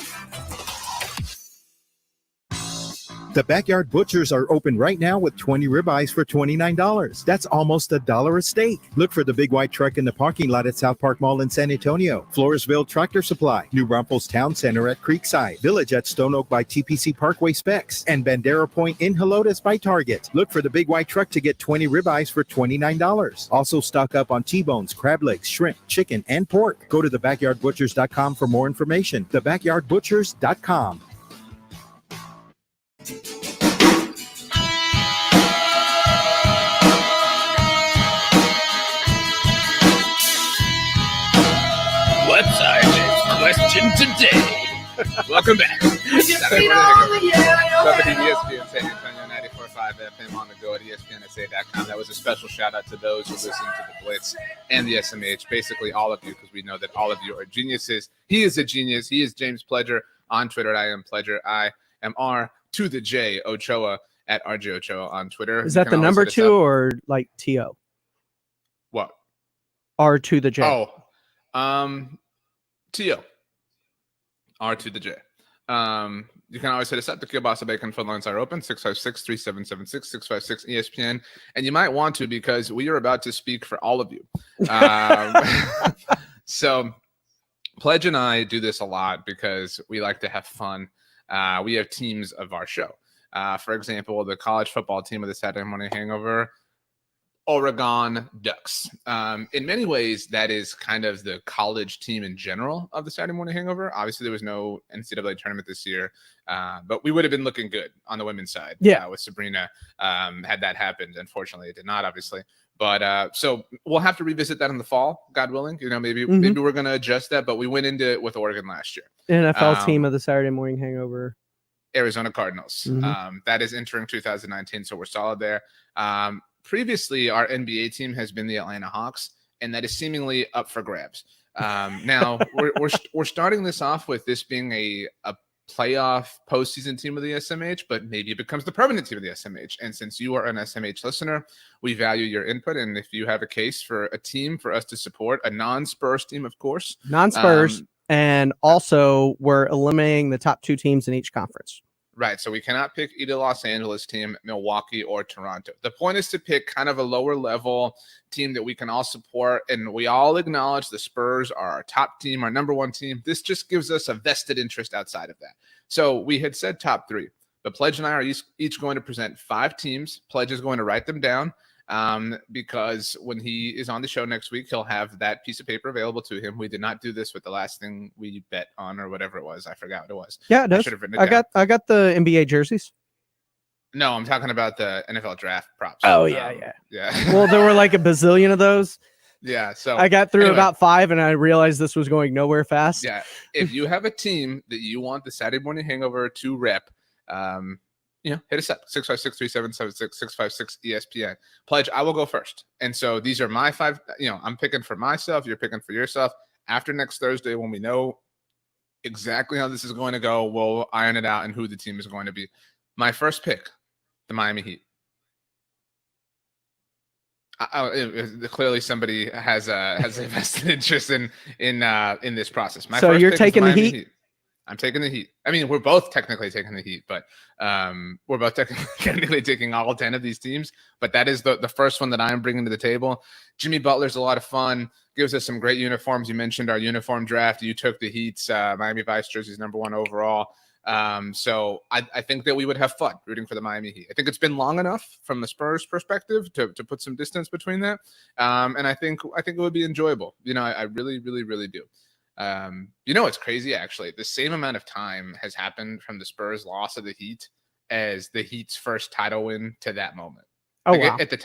The Backyard Butchers are open right now with 20 ribeyes for $29. That's almost $1 a steak. Look for the big white truck in the parking lot at South Park Mall in San Antonio, Floresville Tractor Supply, New Braunfels Town Center at Creekside, Village at Stone Oak by TPC Parkway Specs, and Bandera Point in Helotes by Target. Look for the big white truck to get 20 ribeyes for $29. Also stock up on T-bones, crab legs, shrimp, chicken, and pork. Go to thebackyardbutchers.com for more information. Thebackyardbutchers.com. Website question today. Welcome back. Saturday morning. ESPN San Antonio 94.5 FM on the go at ESPNSA.com. That was a special shout out to those who listen to the Blitz and the SMH. Basically, all of you, because we know that all of you are geniuses. He is a genius. He is James Pledger on Twitter. I am Pledger. I am R to the J Ochoa at RJ Ochoa on Twitter. Is that the number 2 or like TO? What? R to the J. Oh, TO. R to the J. You can always hit us up. The Kielbasa Bacon phone lines are open, 656-3776, 656-ESPN. And you might want to, because we are about to speak for all of you. So Pledge and I do this a lot because we like to have fun. We have teams of our show. For example, the college football team of the Saturday Morning Hangover, Oregon Ducks. In many ways, that is kind of the college team in general of the Saturday Morning Hangover. Obviously, there was no NCAA tournament this year, but we would have been looking good on the women's side. Yeah, with Sabrina, had that happened. Unfortunately, it did not, obviously. But so we'll have to revisit that in the fall, God willing. You know, maybe we're going to adjust that. But we went into it with Oregon last year. NFL team of the Saturday Morning Hangover. Arizona Cardinals. That is entering 2019, so we're solid there. Previously, our NBA team has been the Atlanta Hawks, and that is seemingly up for grabs. Now, we're starting this off with this being a playoff postseason team of the SMH, but maybe it becomes the permanent team of the SMH. And since you are an SMH listener, we value your input. And if you have a case for a team for us to support, a non-Spurs team, of course. Non-Spurs. And also, we're eliminating the top 2 teams in each conference. Right. So we cannot pick either Los Angeles team, Milwaukee, or Toronto. The point is to pick kind of a lower level team that we can all support. And we all acknowledge the Spurs are our top team, our number 1 team. This just gives us a vested interest outside of that. So we had said top 3. But Pledge and I are each going to present 5 teams. Pledge is going to write them down. Because when he is on the show next week, he'll have that piece of paper available to him. We did not do this with the last thing we bet on or whatever it was. I forgot what it was. Yeah, it does. I got the NBA jerseys. No, I'm talking about the NFL draft props. Oh, yeah. Yeah. Well, there were like a bazillion of those. Yeah. So I got through about 5 and I realized this was going nowhere fast. Yeah. If you have a team that you want the Saturday Morning Hangover to rep, hit us up, 656-3776, 656-ESPN. Pledge, I will go first. And so these are my 5, I'm picking for myself. You're picking for yourself. After next Thursday, when we know exactly how this is going to go, we'll iron it out and who the team is going to be. My first pick, the Miami Heat. Clearly somebody has a vested interest in this process. So you're taking the Heat? I'm taking the Heat. I mean, we're both technically taking the Heat, but we're both technically taking all 10 of these teams. But that is the first one that I'm bringing to the table. Jimmy Butler's a lot of fun. Gives us some great uniforms. You mentioned our uniform draft. You took the Heat's Miami Vice jerseys #1 overall. So I think that we would have fun rooting for the Miami Heat. I think it's been long enough from the Spurs perspective to put some distance between that. And I think it would be enjoyable. I really, really, really do. It's crazy actually. The same amount of time has happened from the Spurs loss of the Heat as the Heat's first title win to that moment. Oh, wow. At the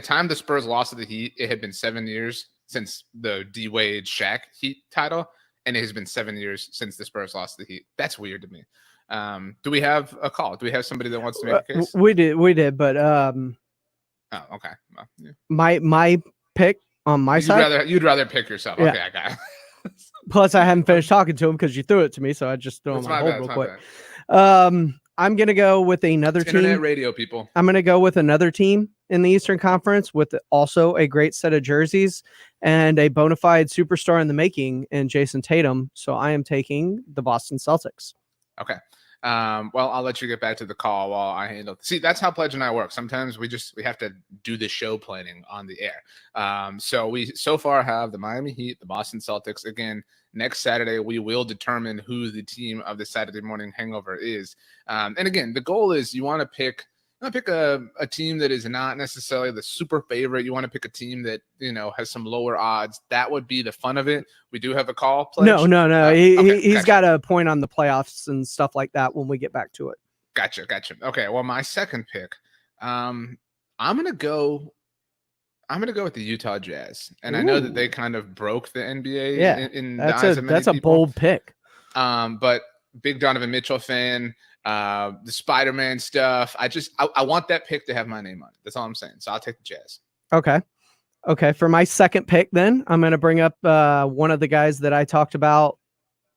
time the Spurs lost to the Heat, it had been 7 years since the D Wade Shaq Heat title, and it has been 7 years since the Spurs lost to the Heat. That's weird to me. Do we have a call? Do we have somebody that wants to make a case? We did, but oh, okay. Well, yeah. My pick on my side. You'd rather pick yourself. Yeah. Okay, I got it. Plus, I haven't finished talking to him because you threw it to me, so I just threw him on hold real quick. I'm gonna go with another team. Internet radio people. I'm gonna go with another team in the Eastern Conference with also a great set of jerseys and a bona fide superstar in the making in Jason Tatum. So I am taking the Boston Celtics. Okay. Well, I'll let you get back to the call while I handle. See, that's how Pledge and I work. Sometimes we have to do the show planning on the air. So we so far have the Miami Heat, the Boston Celtics. Again, next Saturday we will determine who the team of the Saturday morning hangover is. And again, the goal is you want to pick a team that is not necessarily the super favorite. You want to pick a team that, has some lower odds. That would be the fun of it. We do have a call. Pledge. No. He's gotcha. got a point on the playoffs and stuff like that when we get back to it. Gotcha. Okay. Well, my second pick, I'm going to go with the Utah Jazz. And I know that they kind of broke the NBA. Yeah, in that's a bold pick. But big Donovan Mitchell fan. The Spider-Man stuff. I want that pick to have my name on it. That's all I'm saying. So I'll take the Jazz. Okay. For my second pick, then I'm going to bring up one of the guys that I talked about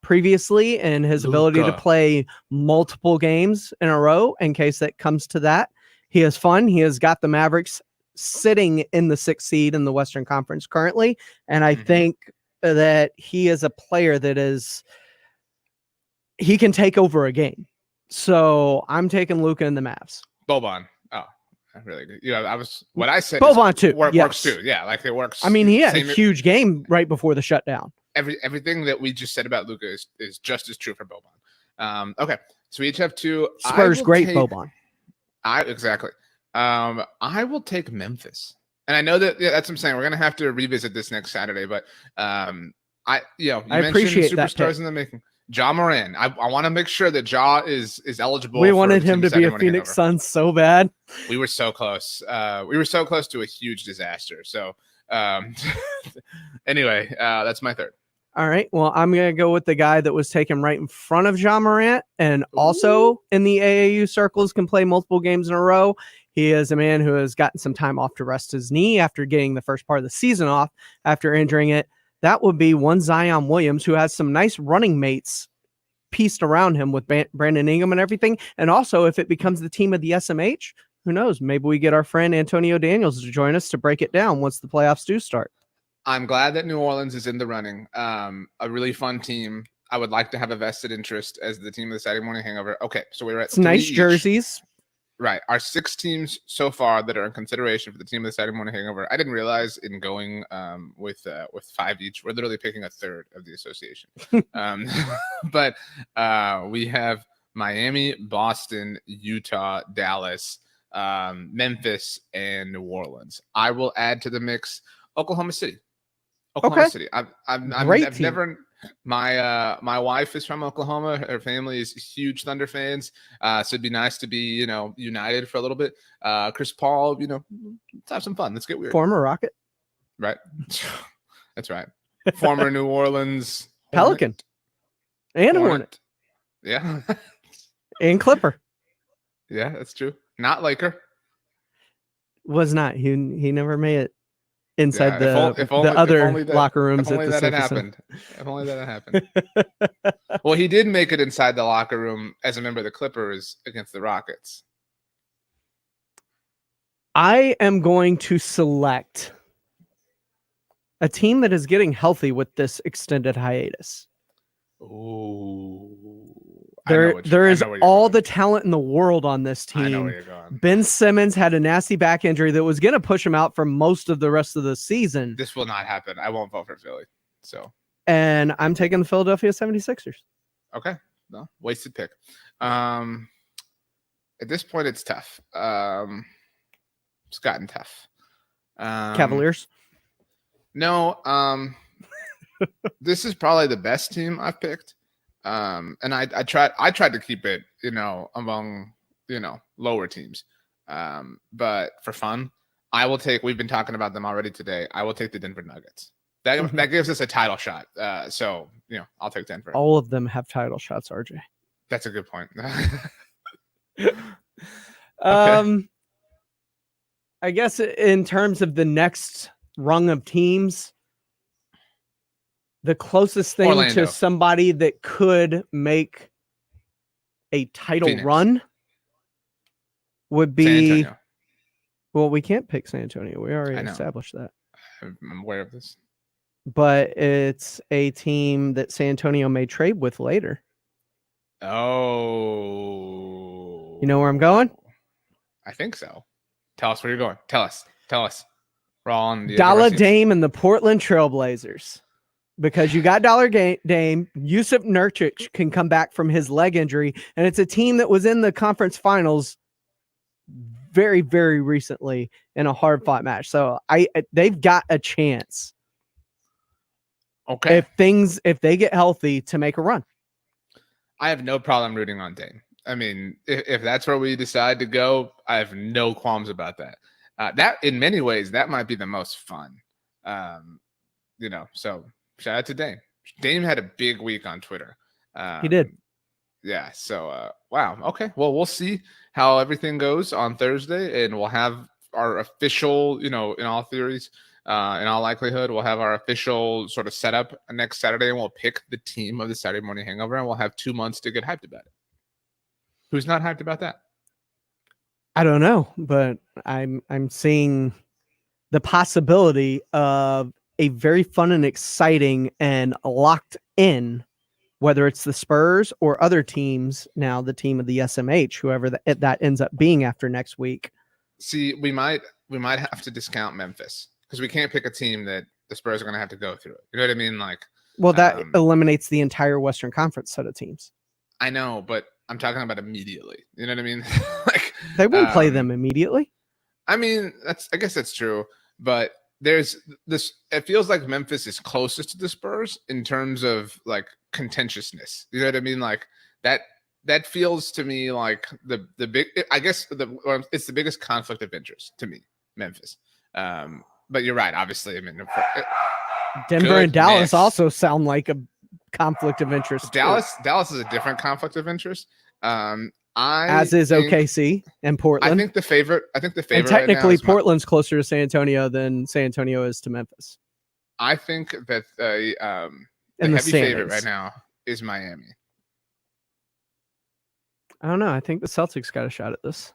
previously and his ability to play multiple games in a row in case that comes to that. He is fun. He has got the Mavericks sitting in the 6th seed in the Western Conference currently. And I think that he is a player that he can take over a game. So I'm taking Luka and the Mavs. Boban. Oh, really good. What I said. Boban too. Works too. Yeah, like it works. I mean, he had a huge game right before the shutdown. Everything that we just said about Luka is just as true for Boban. Okay, so we each have two. Spurs great Boban. Exactly. I will take Memphis, and I know that that's what I'm saying. We're gonna have to revisit this next Saturday, but you mentioned appreciate superstars in the making. Ja Morant. I want to make sure that Ja is eligible. We wanted him to be a Phoenix Sun so bad. We were so close. We were so close to a huge disaster. So anyway, that's my third. All right. Well, I'm going to go with the guy that was taken right in front of Ja Morant and also in the AAU circles can play multiple games in a row. He is a man who has gotten some time off to rest his knee after getting the first part of the season off after injuring it. That would be one Zion Williams who has some nice running mates pieced around him with Brandon Ingram and everything. And also, if it becomes the team of the SMH, who knows? Maybe we get our friend Antonio Daniels to join us to break it down once the playoffs do start. I'm glad that New Orleans is in the running. A really fun team. I would like to have a vested interest as the team of the Saturday morning hangover. Okay, so we're at nice jerseys. Right. Our 6 teams so far that are in consideration for the team of the Saturday morning hangover. I didn't realize in going with 5 each, we're literally picking a third of the association. But we have Miami, Boston, Utah, Dallas, Memphis, and New Orleans. I will add to the mix Oklahoma City. City. I've never. My wife is from Oklahoma. Her family is huge Thunder fans. So it'd be nice to be, united for a little bit. Chris Paul, let's have some fun. Let's get weird. Former Rocket. Right. That's right. Former New Orleans Pelican. And Hornet. Yeah. And Clipper. Yeah, that's true. Not Laker. Was not. He never made it. Inside the other locker rooms. If only that had happened. If only that had happened. Well, he did make it inside the locker room as a member of the Clippers against the Rockets. I am going to select a team that is getting healthy with this extended hiatus. Ooh. There is all the talent in the world on this team. I know where you're going. Ben Simmons had a nasty back injury that was going to push him out for most of the rest of the season. This will not happen. I won't vote for Philly. So, and I'm taking the Philadelphia 76ers. Okay. No, wasted pick. At this point, it's tough. It's gotten tough. Cavaliers? No. This is probably the best team I've picked. And I tried to keep it, among, lower teams. But for fun, we've been talking about them already today. I will take the Denver Nuggets. That gives us a title shot. So, I'll take Denver. All of them have title shots, RJ. That's a good point. I guess in terms of the next rung of teams, the closest thing Orlando. to somebody that could make a title Phoenix. run would be. San Antonio. Well, we can't pick San Antonio. We already I know. established that. I'm aware of this. But it's a team that San Antonio may trade with later. Oh. You know where I'm going? I think so. Tell us where you're going. Tell us. We're all on the Dollar teams. Dame and the Portland Trailblazers. Because you got Dollar Dame, Yusuf Nurkic can come back from his leg injury, and it's a team that was in the conference finals very, very recently in a hard-fought match. So they've got a chance. Okay. If they get healthy to make a run. I have no problem rooting on Dame. I mean, if that's where we decide to go, I have no qualms about that. That in many ways, that might be the most fun. So shout out to Dame. Dame had a big week on Twitter. He did. Yeah. So, wow. Okay. Well, we'll see how everything goes on Thursday, and we'll have our official, in all theories, in all likelihood, we'll have our official sort of setup next Saturday, and we'll pick the team of the Saturday morning hangover, and we'll have 2 months to get hyped about it. Who's not hyped about that? I don't know, but I'm seeing the possibility of a very fun and exciting and locked in, whether it's the Spurs or other teams. Now, the team of the SMH, whoever that ends up being after next week. See, we might have to discount Memphis because we can't pick a team that the Spurs are going to have to go through. You know what I mean? Well, that eliminates the entire Western Conference set of teams. I know, but I'm talking about immediately. You know what I mean? They won't play them immediately. I mean, I guess that's true, but there's this. It feels like Memphis is closest to the Spurs in terms of contentiousness. You know what I mean? That feels to me like the big. I guess it's the biggest conflict of interest to me, Memphis. But you're right. Obviously, I mean, Denver and Dallas also sound like a conflict of interest. Dallas is a different conflict of interest. As is OKC and Portland. I think the favorite. And Right technically, now Portland's closer to San Antonio than San Antonio is to Memphis. I think that the In the heavy favorite standings. right now is Miami. I don't know. I think the Celtics got a shot at this.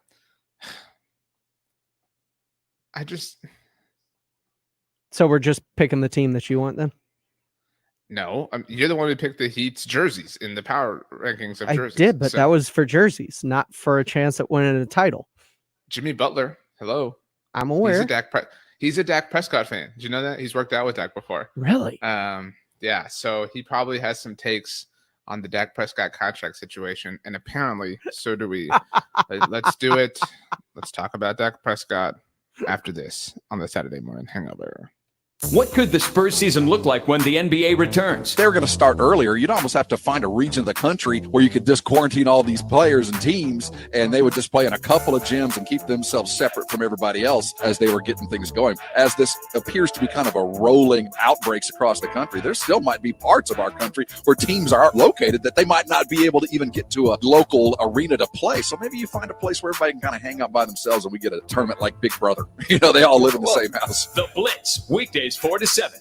So we're just picking the team that you want then? No, you're the one who picked the Heat's jerseys in the power rankings of jerseys. I did, but So, that was for jerseys, not for a chance at winning a title. Jimmy Butler. Hello. I'm aware. He's a Dak Prescott fan. Did you know that? He's worked out with Dak before. Really? Yeah. So he probably has some takes on the Dak Prescott contract situation, and apparently so do we. Let's do it. Let's talk about Dak Prescott after this on the Saturday morning hangover. What could the Spurs season look like when the NBA returns? They're going to start earlier. You'd almost have to find a region of the country where you could just quarantine all these players and teams, and they would just play in a couple of gyms and keep themselves separate from everybody else as they were getting things going. As this appears to be kind of a rolling outbreaks across the country, there still might be parts of our country where teams are located that they might not be able to even get to a local arena to play. So maybe you find a place where everybody can kind of hang out by themselves and we get a tournament like Big Brother. They all live in the same house. The Blitz, weekdays 4 to 7.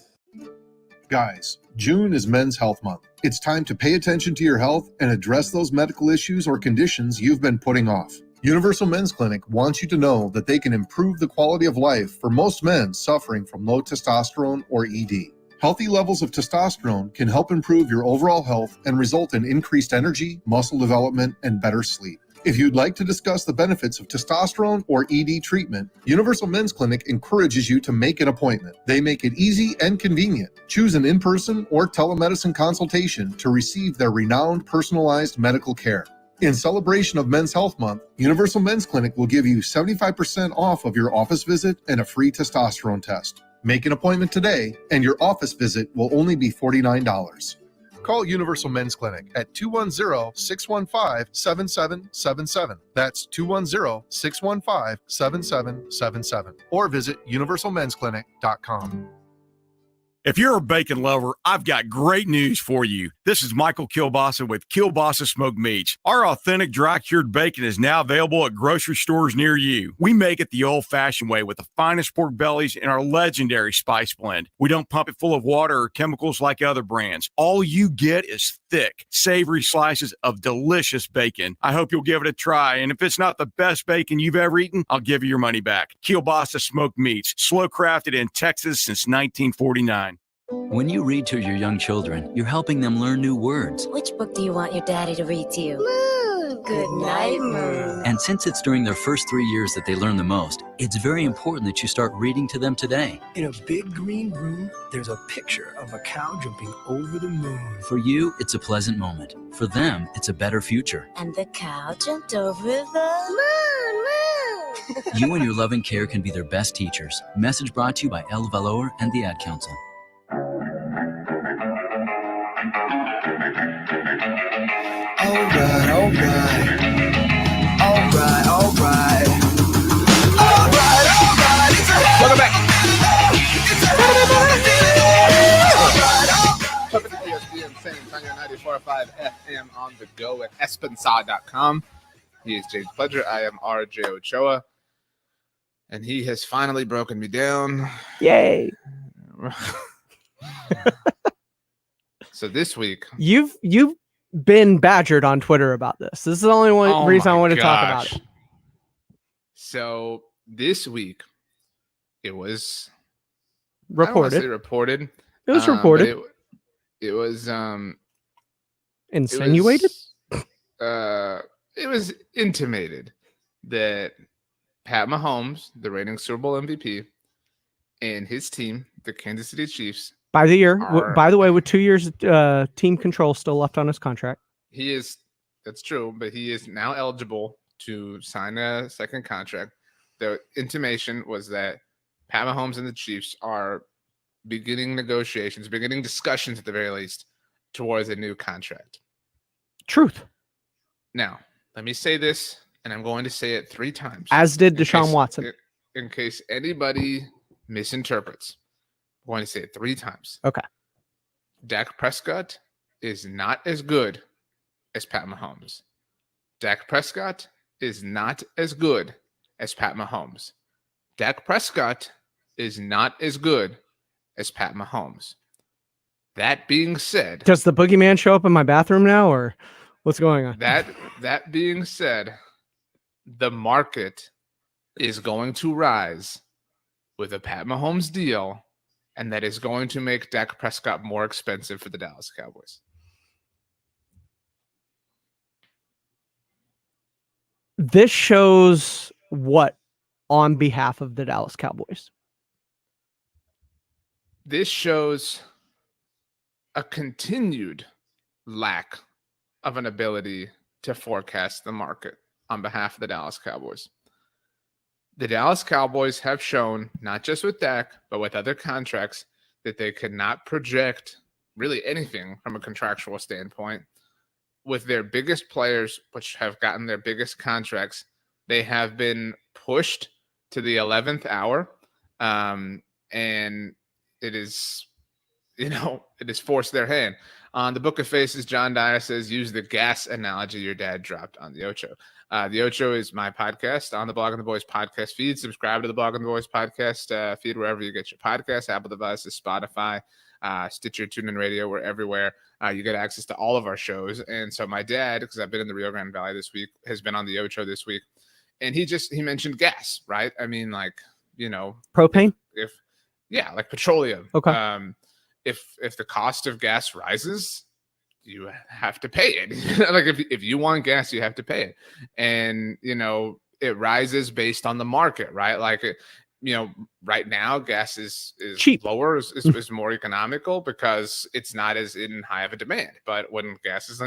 Guys, June is Men's Health Month. It's time to pay attention to your health and address those medical issues or conditions you've been putting off. Universal Men's Clinic wants you to know that they can improve the quality of life for most men suffering from low testosterone or ED. Healthy levels of testosterone can help improve your overall health and result in increased energy, muscle development, and better sleep. If you'd like to discuss the benefits of testosterone or ED treatment, Universal Men's Clinic encourages you to make an appointment. They make it easy and convenient. Choose an in-person or telemedicine consultation to receive their renowned personalized medical care. In celebration of Men's Health Month, Universal Men's Clinic will give you 75% off of your office visit and a free testosterone test. Make an appointment today, and your office visit will only be $49. Call Universal Men's Clinic at 210-615-7777. That's 210-615-7777. Or visit universalmensclinic.com. If you're a bacon lover, I've got great news for you. This is Michael Kielbasa with Kielbasa Smoked Meats. Our authentic dry-cured bacon is now available at grocery stores near you. We make it the old-fashioned way with the finest pork bellies in our legendary spice blend. We don't pump it full of water or chemicals like other brands. All you get is thick, savory slices of delicious bacon. I hope you'll give it a try, and if it's not the best bacon you've ever eaten, I'll give you your money back. Kielbasa Smoked Meats, slow crafted in Texas since 1949. When you read to your young children, you're helping them learn new words. Which book do you want your daddy to read to you? Moon. Good night, Moon. And since it's during their first 3 years that they learn the most, it's very important that you start reading to them today. In a big green room, there's a picture of a cow jumping over the moon. For you, it's a pleasant moment. For them, it's a better future. And the cow jumped over the moon. You and your loving care can be their best teachers. Message brought to you by El Valor and the Ad Council. Welcome back. Welcome to ESPN San Antonio 94.5 FM on the go at espansa.com. He is James Pledger. I am RJ Ochoa. And he has finally broken me down. Yay. So this week, You've been badgered on Twitter about this. This is the only reason I want to talk about it. So this week, it was Reported. I don't want to say reported. It was reported. It was insinuated. It was intimated that Pat Mahomes, the reigning Super Bowl MVP, and his team, the Kansas City Chiefs, By the year, by the way, with 2 years team control still left on his contract. That's true, but he is now eligible to sign a second contract. The intimation was that Pat Mahomes and the Chiefs are beginning discussions at the very least towards a new contract. Truth. Now, let me say this, and I'm going to say it 3 times. As did Deshaun Watson. In case anybody misinterprets. I'm going to say it 3 times. Okay. Dak Prescott is not as good as Pat Mahomes. Dak Prescott is not as good as Pat Mahomes. Dak Prescott is not as good as Pat Mahomes. That being said, does the boogeyman show up in my bathroom now, or what's going on? That being said, the market is going to rise with a Pat Mahomes deal, and that is going to make Dak Prescott more expensive for the Dallas Cowboys. This shows what on behalf of the Dallas Cowboys? This shows a continued lack of an ability to forecast the market on behalf of the Dallas Cowboys. The Dallas Cowboys have shown, not just with Dak, but with other contracts, that they could not project really anything from a contractual standpoint. With their biggest players, which have gotten their biggest contracts, they have been pushed to the 11th hour. And it is, it has forced their hand. On the Book of Faces, John Dyer says, use the gas analogy your dad dropped on the Ocho. The Ocho is my podcast on the Blog and the Boys podcast feed. Subscribe to the Blog and the Boys podcast feed wherever you get your podcasts, Apple devices, Spotify, Stitcher, TuneIn Radio. We're everywhere. You get access to all of our shows. And so my dad, because I've been in the Rio Grande Valley this week, has been on the Ocho this week. And he mentioned gas, right? I mean, like, propane? Like petroleum. Okay. if the cost of gas rises, you have to pay it. Like if you want gas, you have to pay it. And, it rises based on the market, right? Like, right now gas is cheap, lower, is more economical because it's not as in high of a demand. But when gas is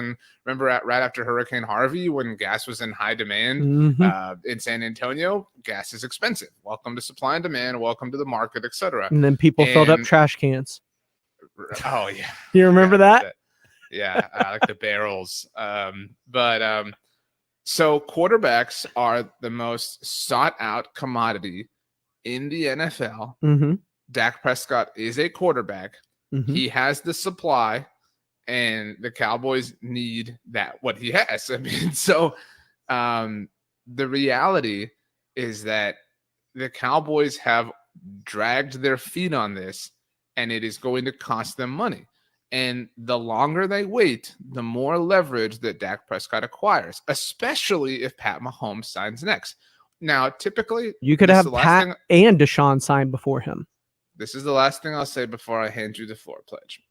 remember right after Hurricane Harvey, when gas was in high demand in San Antonio, gas is expensive. Welcome to supply and demand. Welcome to the market, etc. And then people filled up trash cans. Oh yeah. You remember that? Yeah, like the barrels. So quarterbacks are the most sought out commodity in the NFL. Mm-hmm. Dak Prescott is a quarterback. Mm-hmm. He has the supply, and the Cowboys need what he has. I mean, so the reality is that the Cowboys have dragged their feet on this, and it is going to cost them money. And the longer they wait, the more leverage that Dak Prescott acquires, especially if Pat Mahomes signs next. Now, typically, you could have Pat and Deshaun sign before him. This is the last thing I'll say before I hand you the floor pledge.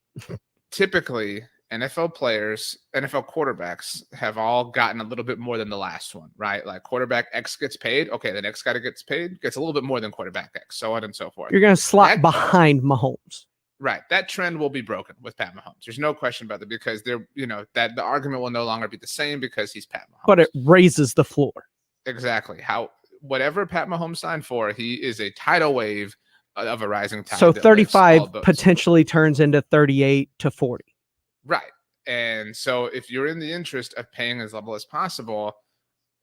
Typically, NFL players, NFL quarterbacks have all gotten a little bit more than the last one, right? Like quarterback X gets paid. Okay, the next guy that gets paid gets a little bit more than quarterback X, so on and so forth. You're going to slot behind Mahomes. Right. That trend will be broken with Pat Mahomes. There's no question about that because that the argument will no longer be the same because he's Pat Mahomes. But it raises the floor. Exactly. Whatever Pat Mahomes signed for, he is a tidal wave of a rising tide. So 35 potentially turns into 38 to 40. Right. And so if you're in the interest of paying as little as possible,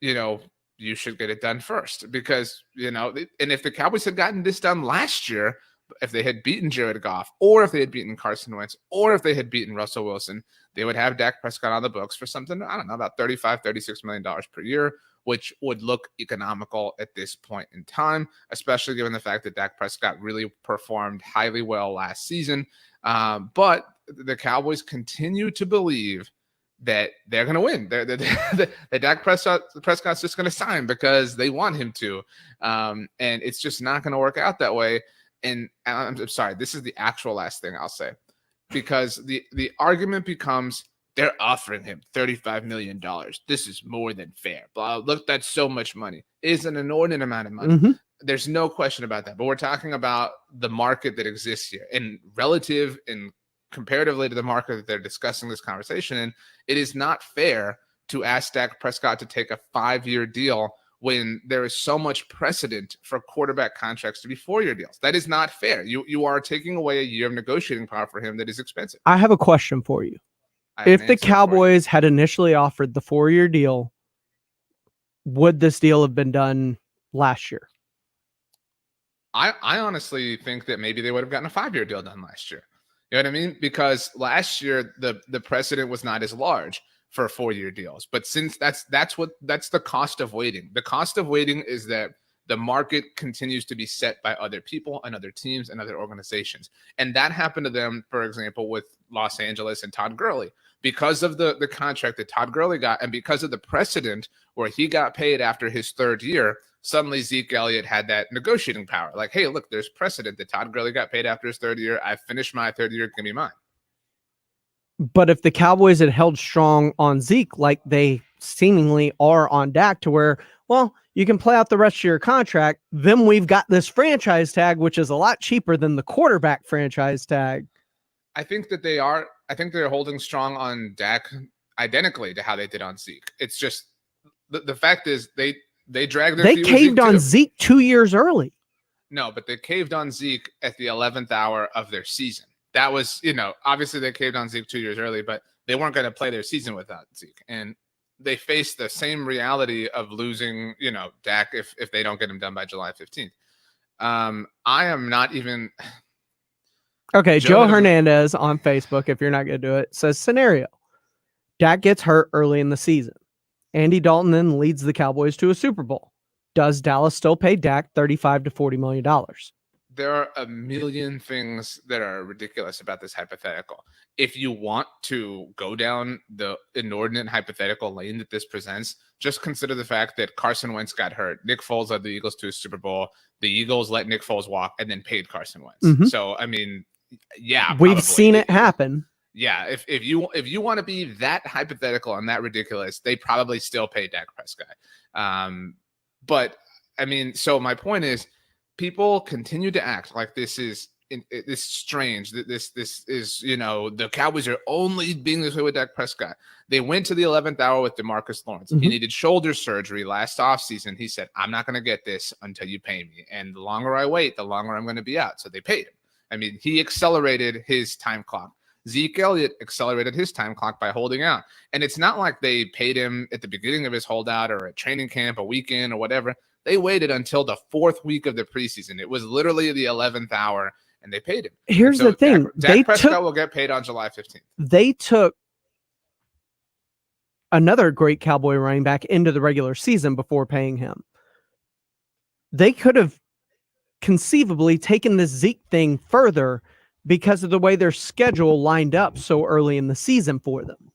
you should get it done first because, and if the Cowboys had gotten this done last year, if they had beaten Jared Goff, or if they had beaten Carson Wentz, or if they had beaten Russell Wilson, they would have Dak Prescott on the books for something, I don't know, about $35, $36 million per year, which would look economical at this point in time, especially given the fact that Dak Prescott really performed highly well last season. But the Cowboys continue to believe that they're going to win. That Dak Prescott's just going to sign because they want him to. And it's just not going to work out that way. And I'm sorry, this is the actual last thing I'll say, because the argument becomes they're offering him $35 million. This is more than fair. Blah, look, that's so much money. It's an inordinate amount of money. Mm-hmm. There's no question about that. But we're talking about the market that exists here and relative and comparatively to the market that they're discussing this conversation in. It is not fair to ask Dak Prescott to take a 5-year deal when there is so much precedent for quarterback contracts to be 4-year deals. That is not fair. You are taking away a year of negotiating power for him that is expensive. I have a question for you. If the Cowboys had initially offered the 4-year deal, would this deal have been done last year? I honestly think that maybe they would have gotten a 5-year deal done last year. You know what I mean? Because last year the precedent was not as large for 4-year deals. But since that's the cost of waiting. The cost of waiting is that the market continues to be set by other people and other teams and other organizations. And that happened to them, for example, with Los Angeles and Todd Gurley. Because of the contract that Todd Gurley got and because of the precedent where he got paid after his 3rd year, suddenly Zeke Elliott had that negotiating power. Like, hey, look, there's precedent that Todd Gurley got paid after his 3rd year. I finished my 3rd year. Give me mine. But if the Cowboys had held strong on Zeke like they seemingly are on Dak to where, well, you can play out the rest of your contract, then we've got this franchise tag, which is a lot cheaper than the quarterback franchise tag. I think that they are. I think they're holding strong on Dak identically to how they did on Zeke. It's just the fact is they dragged their feet. They caved on Zeke 2 years early. No, but they caved on Zeke at the 11th hour of their season. That was, obviously they caved on Zeke 2 years early, but they weren't going to play their season without Zeke. And they faced the same reality of losing, Dak if they don't get him done by July 15th. I am not even. Okay, Joe Hernandez on Facebook, if you're not going to do it, says scenario. Dak gets hurt early in the season. Andy Dalton then leads the Cowboys to a Super Bowl. Does Dallas still pay Dak $35 to $40 million? There are a million things that are ridiculous about this hypothetical. If you want to go down the inordinate hypothetical lane that this presents, just consider the fact that Carson Wentz got hurt. Nick Foles led the Eagles to a Super Bowl. The Eagles let Nick Foles walk and then paid Carson Wentz. Mm-hmm. So, I mean, Yeah, We've probably. seen it happen. Yeah, if you want to be that hypothetical and that ridiculous, they probably still pay Dak Prescott. But I mean, so my point is, people continue to act like this is strange. That this is, the Cowboys are only being this way with Dak Prescott. They went to the 11th hour with DeMarcus Lawrence. He needed shoulder surgery last offseason. He said, "I'm not going to get this until you pay me. And the longer I wait, the longer I'm going to be out." So they paid him. I mean, he accelerated his time clock. Zeke Elliott accelerated his time clock by holding out. And it's not like they paid him at the beginning of his holdout or at training camp, a weekend or whatever. They waited until the 4th week of the preseason. It was literally the 11th hour, and they paid him. Here's the thing. Dak Prescott will get paid on July 15th. They took another great Cowboy running back into the regular season before paying him. They could have conceivably taken this Zeke thing further because of the way their schedule lined up so early in the season for them.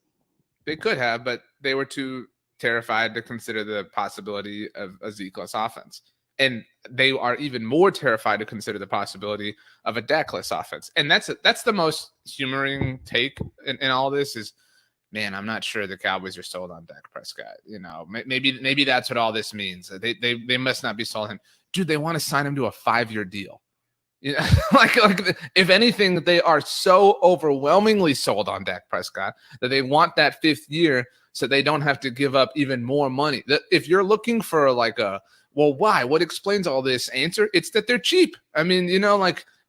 They could have, but they were too terrified to consider the possibility of a Zeke-less offense. And they are even more terrified to consider the possibility of a Dak-less offense. And that's the most humoring take in all this is, man, I'm not sure the Cowboys are sold on Dak Prescott. Maybe that's what all this means. They must not be sold on him. Dude, they want to sign him to a 5-year deal. Like if anything, they are so overwhelmingly sold on Dak Prescott that they want that 5th year so they don't have to give up even more money. If you're looking for why? What explains all this answer? It's that they're cheap. I mean,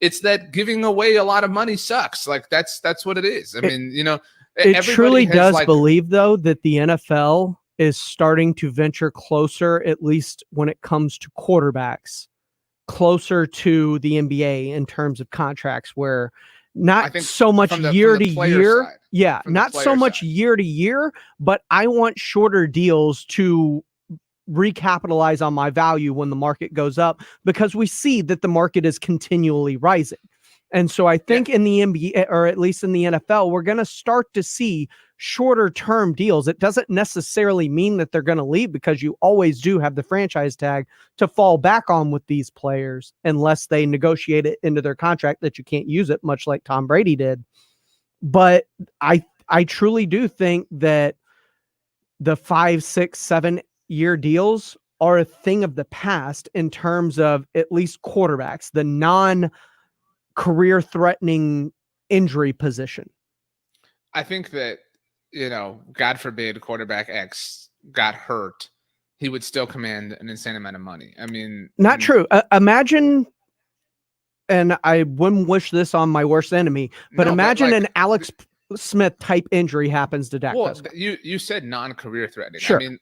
it's that giving away a lot of money sucks. Like that's what it is. I mean, it truly does believe though that the NFL is starting to venture closer, at least when it comes to quarterbacks, closer to the NBA in terms of contracts, where not so much year to year. Yeah, not so much year to year, but I want shorter deals to recapitalize on my value when the market goes up, because we see that the market is continually rising. And so I think in the NBA, or at least in the NFL, we're going to start to see shorter term deals. It doesn't necessarily mean that they're going to leave, because you always do have the franchise tag to fall back on with these players unless they negotiate it into their contract that you can't use it, much like Tom Brady did. But I truly do think that the 5, 6, 7-year deals are a thing of the past in terms of at least quarterbacks, the non-career threatening injury position. I think that, God forbid quarterback X got hurt, he would still command an insane amount of money. I mean, not true. Imagine, and I wouldn't wish this on my worst enemy, but imagine an Alex Smith type injury happens to Dak Prescott. You said non-career threatening. Sure. I mean,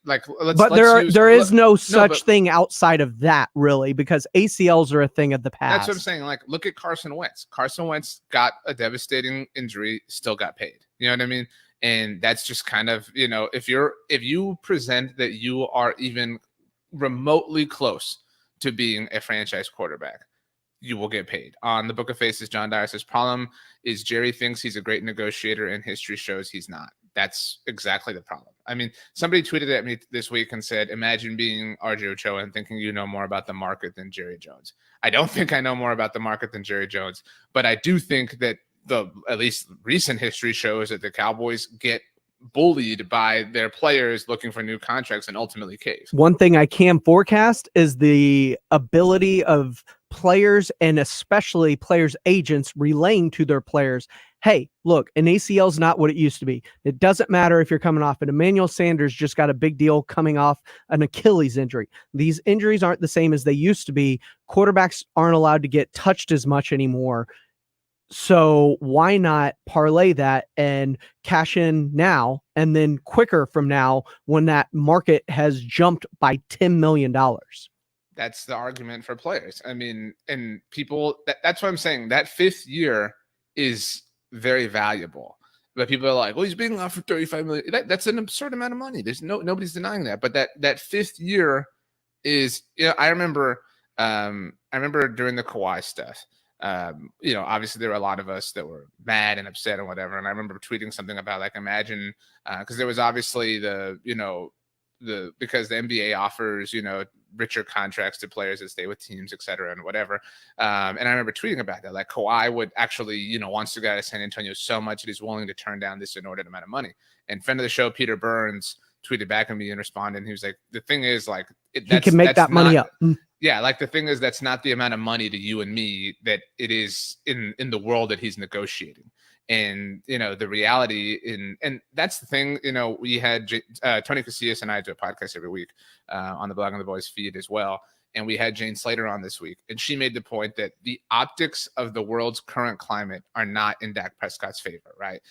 there is no such thing outside of that, really, because ACLs are a thing of the past. That's what I'm saying. Like, look at Carson Wentz. Carson Wentz got a devastating injury, still got paid. You know what I mean? And that's just kind of, if you present that you are even remotely close to being a franchise quarterback, you will get paid. On the Book of Faces, John Dyer says, problem is Jerry thinks he's a great negotiator and history shows he's not. That's exactly the problem. I mean, somebody tweeted at me this week and said, imagine being RJ Ochoa and thinking you know more about the market than Jerry Jones. I don't think I know more about the market than Jerry Jones, but I do think that at least recent history shows that the Cowboys get bullied by their players looking for new contracts and ultimately cave. One thing I can forecast is the ability of players, and especially players' agents, relaying to their players, hey, look, an ACL is not what it used to be. It doesn't matter if you're coming off. And Emmanuel Sanders just got a big deal coming off an Achilles injury. These injuries aren't the same as they used to be. Quarterbacks aren't allowed to get touched as much anymore. So why not parlay that and cash in now and then quicker from now when that market has jumped by $10 million? That's the argument for players. I mean, and people, that's what I'm saying. That 5th year is very valuable. But people are like, well, he's being offered $35 million. That's an absurd amount of money. There's nobody's denying that. But that 5th year is, I remember during the Kawhi stuff, obviously there were a lot of us that were mad and upset and whatever. And I remember tweeting something about like, imagine, because there was obviously because the NBA offers, richer contracts to players that stay with teams, et cetera, and whatever. And I remember tweeting about that. Like Kawhi would actually, wants to go to San Antonio so much that he's willing to turn down this inordinate amount of money. And friend of the show, Peter Burns, tweeted back at me and responded. And he was like, the thing is, like, he can make that money up. Yeah, like the thing is, that's not the amount of money to you and me that it is in the world that he's negotiating. And, the reality and that's the thing, we had Tony Casillas and I do a podcast every week on the Blog on the Boys feed as well. And we had Jane Slater on this week. And she made the point that the optics of the world's current climate are not in Dak Prescott's favor, right?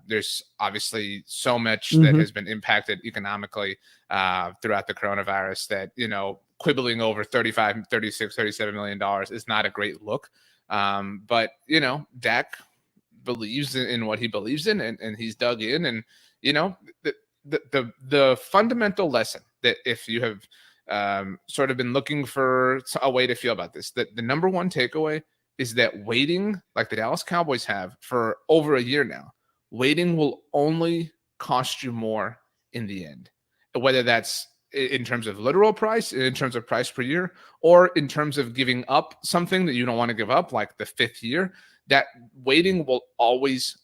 There's obviously so much that has been impacted economically throughout the coronavirus that, quibbling over $35, $36, $37 million is not a great look. But, Dak believes in what he believes in, and he's dug in. And, the fundamental lesson that if you have sort of been looking for a way to feel about this, that the number one takeaway is that waiting, like the Dallas Cowboys have for over a year now, waiting will only cost you more in the end, whether that's in terms of literal price, in terms of price per year, or in terms of giving up something that you don't want to give up, like the 5th year. That waiting will always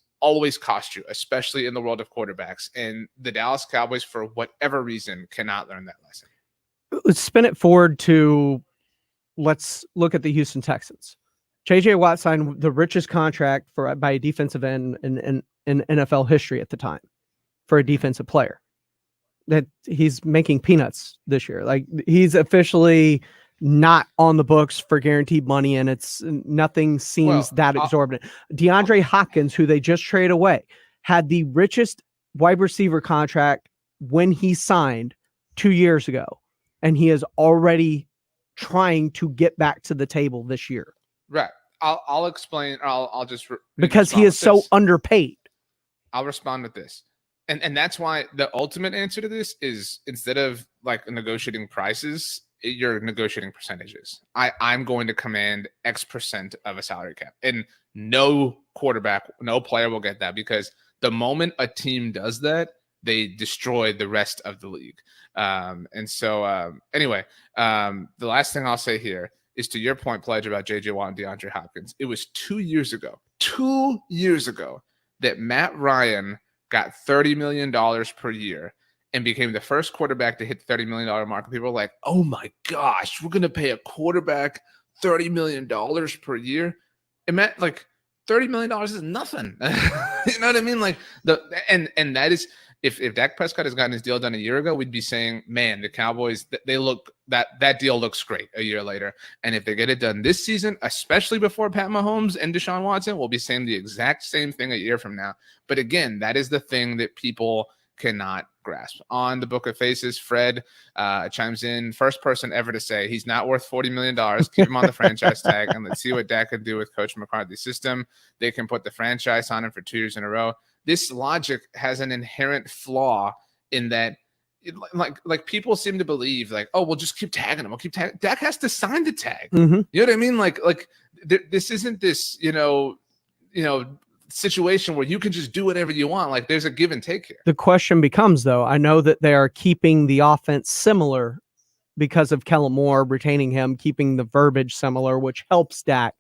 cost you, especially in the world of quarterbacks. And the Dallas Cowboys, for whatever reason, cannot learn that lesson. Let's spin it forward to, let's look at the Houston Texans. J.J. Watt signed the richest contract by a defensive end in NFL history at the time for a defensive player. That he's making peanuts this year. Like, he's officially not on the books for guaranteed money, and it's nothing seems that exorbitant. DeAndre Hopkins, who they just traded away, had the richest wide receiver contract when he signed 2 years ago. And he is already trying to get back to the table this year. Right. I'll explain. I'll just because he is so underpaid. I'll respond with this, and that's why the ultimate answer to this is, instead of like negotiating prices, you're negotiating percentages. I'm going to command X% of a salary cap, and no quarterback, no player will get that, because the moment a team does that, they destroy the rest of the league. Anyway, the last thing I'll say here is, to your point, Pledge, about J.J. Watt and DeAndre Hopkins. It was 2 years ago, that Matt Ryan got $30 million per year and became the first quarterback to hit the $30 million mark. And people were like, oh my gosh, we're going to pay a quarterback $30 million per year. It meant like $30 million is nothing. You know what I mean? Like and that is, if Dak Prescott has gotten his deal done a year ago, we'd be saying, man, the Cowboys, that deal looks great a year later. And if they get it done this season, especially before Pat Mahomes and Deshaun Watson, we'll be saying the exact same thing a year from now. But again, that is the thing that people cannot grasp. On the Book of Faces, Fred chimes in, first person ever to say he's not worth $40 million. Keep him on the franchise tag, and let's see what Dak can do with Coach McCarthy's system. They can put the franchise on him for 2 years in a row. This logic has an inherent flaw in that, like people seem to believe, like, oh, we'll just keep tagging him. We'll keep tagging. Dak has to sign the tag. Mm-hmm. You know what I mean? Like this isn't this, situation where you can just do whatever you want. Like, there's a give and take here. The question becomes, though, I know that they are keeping the offense similar because of Kellen Moore retaining him, keeping the verbiage similar, which helps Dak.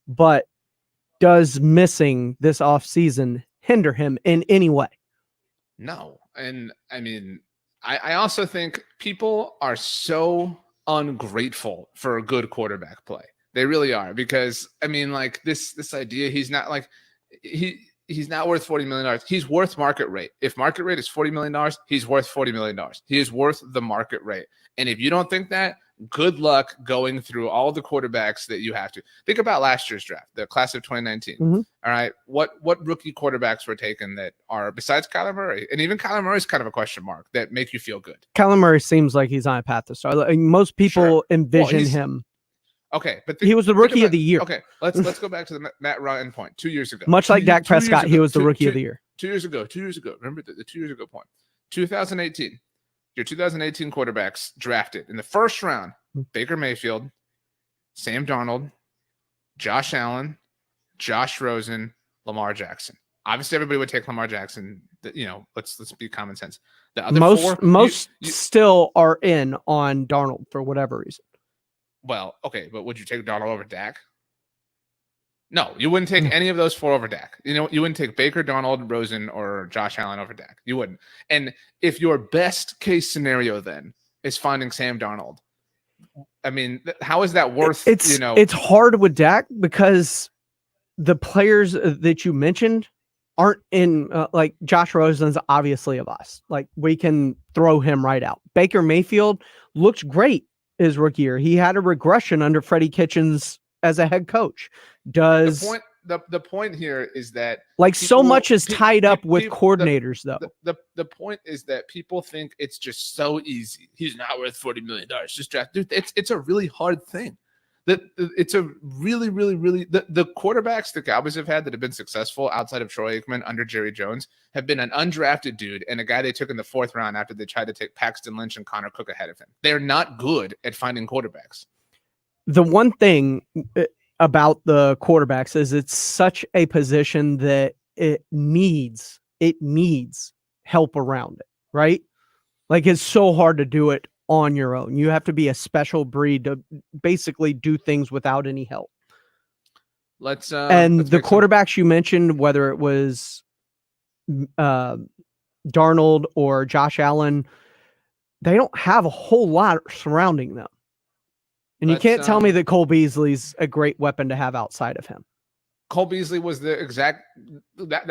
But does missing this offseason hinder him in any way? No. And I mean, I also think people are so ungrateful for a good quarterback play. They really are, because I mean, like this idea, he's not like he's not worth $40 million. He's worth market rate. If market rate is $40 million, he's worth $40 million. He is worth the market rate. And if you don't think that, good luck going through all the quarterbacks that you have to. Think about last year's draft, the class of 2019. Mm-hmm. All right. What rookie quarterbacks were taken that are, besides Kyler Murray, and even Kyler Murray is kind of a question mark, that make you feel good? Kyler Murray seems like he's on a path to start. Like, most people envision him. Okay, but he was the rookie of the year. Okay, let's go back to the Matt Ryan point 2 years ago. Much like Dak Prescott, he was the rookie of the year. 2 years ago. Remember the 2 years ago point. 2018. Your 2018 quarterbacks drafted in the first round: Baker Mayfield, Sam Darnold, Josh Allen, Josh Rosen, Lamar Jackson. Obviously, everybody would take Lamar Jackson. let's be common sense. The other most still are in on Darnold for whatever reason. Well, okay, but would you take Darnold over Dak? No, you wouldn't take any of those 4 over Dak. You wouldn't take Baker, Darnold, Rosen, or Josh Allen over Dak. You wouldn't. And if your best case scenario then is finding Sam Darnold, I mean, how is that worth? It's hard with Dak because the players that you mentioned aren't in. Like Josh Rosen's obviously a bust. Like we can throw him right out. Baker Mayfield looked great his rookie year. He had a regression under Freddie Kitchens as a head coach. The point here is that so much is tied up with coordinators, though. The point is that people think it's just so easy. He's not worth $40 million. Just draft. Dude, it's a really hard thing. It's a really, really, really the quarterbacks the Cowboys have had that have been successful outside of Troy Aikman under Jerry Jones have been an undrafted dude and a guy they took in the 4th round after they tried to take Paxton Lynch and Connor Cook ahead of him. They're not good at finding quarterbacks. The one thing about the quarterbacks is it's such a position that it needs help around it, right? Like it's so hard to do it on your own. You have to be a special breed to basically do things without any help. Let's the quarterbacks you mentioned, whether it was Darnold or Josh Allen, they don't have a whole lot surrounding them. And you can't tell me that Cole Beasley's a great weapon to have outside of him. Cole Beasley was that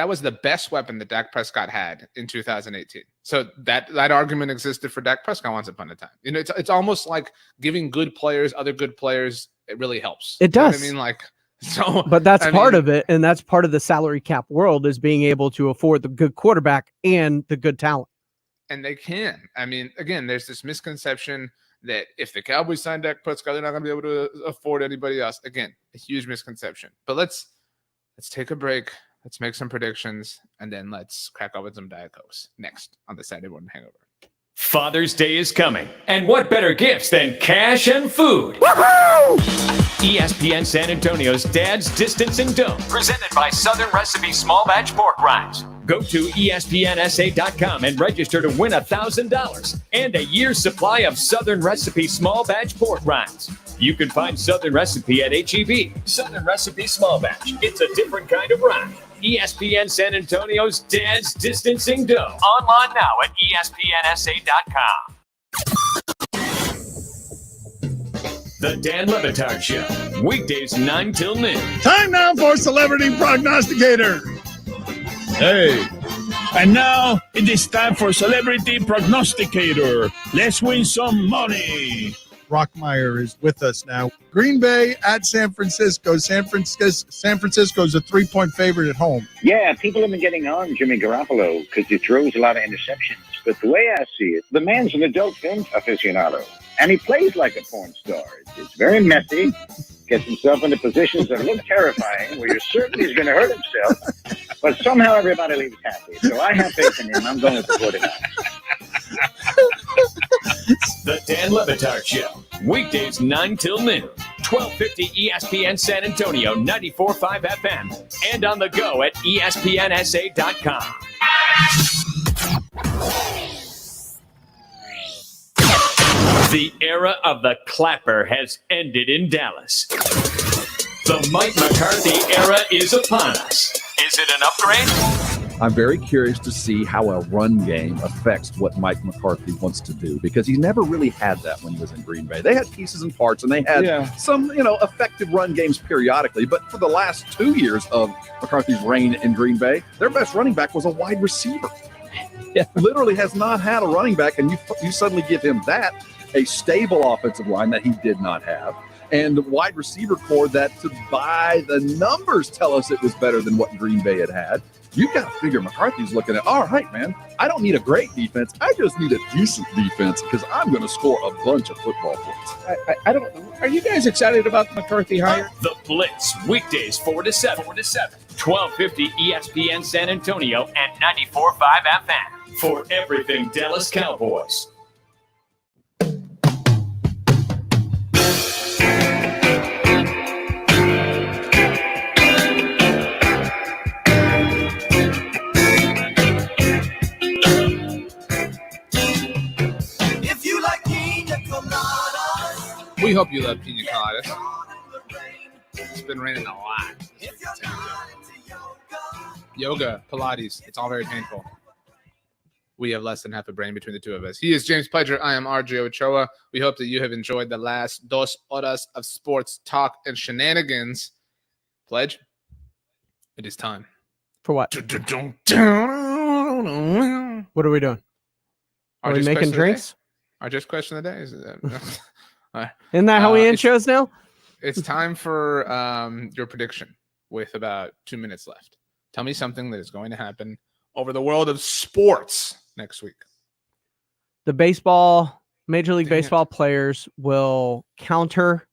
was the best weapon that Dak Prescott had in 2018. So that argument existed for Dak Prescott once upon a time. It's almost like giving good players other good players. It really helps. It does. You know what I mean, but that's part of it, and that's part of the salary cap world is being able to afford the good quarterback and the good talent. And they can. I mean, again, there's this misconception that if the Cowboys sign Dak Prescott, they're not going to be able to afford anybody else. Again, a huge misconception. But let's take a break. Let's make some predictions, and then let's crack open some Diet Cokes next on the Saturday Morning Hangover. Father's Day is coming, and what better gifts than cash and food? Woohoo! ESPN San Antonio's Dad's Distancing Dome, presented by Southern Recipe Small Batch Pork Rinds. Go to ESPNSA.com and register to win $1,000 and a year's supply of Southern Recipe Small Batch Pork Rinds. You can find Southern Recipe at HEB. Southern Recipe Small Batch. It's a different kind of rind. ESPN San Antonio's Dad's Distancing Dome. Online now at ESPNSA.com. The Dan Le Batard Show. Weekdays 9 till noon. Time now for Celebrity Prognosticator. Hey. And now it is time for Celebrity Prognosticator. Let's win some money. Rockmeyer is with us now. Green Bay at San Francisco. San Francisco's a 3-point favorite at home. Yeah, people have been getting on Jimmy Garoppolo because he throws a lot of interceptions. But the way I see it, the man's an adult film aficionado, and he plays like a porn star. It's very messy, gets himself into positions that look terrifying, where you're certain he's going to hurt himself, but somehow everybody leaves happy. So I have faith in him. I'm going with the 49ers. The Dan Le Batard Show. Weekdays 9 till noon. 1250 ESPN San Antonio, 94.5 FM, and on the go at ESPNSA.com. The era of the clapper has ended in Dallas. The Mike McCarthy era is upon us. Is it an upgrade? I'm very curious to see how a run game affects what Mike McCarthy wants to do, because he's never really had that when he was in Green Bay. They had pieces and parts, and they had some, effective run games periodically. But for the last 2 years of McCarthy's reign in Green Bay, their best running back was a wide receiver. He literally has not had a running back, and you suddenly give him that, a stable offensive line that he did not have, and wide receiver core that, to by the numbers, tell us it was better than what Green Bay had had. You got to figure McCarthy's looking at, all right, man, I don't need a great defense. I just need a decent defense because I'm going to score a bunch of football points. I don't. Are you guys excited about the McCarthy hire? The Blitz, weekdays 4 to 7. 1250 ESPN San Antonio and 94.5 FM for everything Dallas Cowboys. We hope you love pina coladas. It's been raining a lot. Yoga, Pilates, it's all very painful. We have less than half a brain between the two of us. He is James Pledger. I am RJ Ochoa. We hope that you have enjoyed the last 2 horas of sports talk and shenanigans. Pledge, it is time. For what? What are we doing? Are we making drinks? Our just question of the day? Is that, Isn't that how we end shows now? It's time for your prediction with about 2 minutes left. Tell me something that is going to happen over the world of sports next week. The Major League Baseball players will counter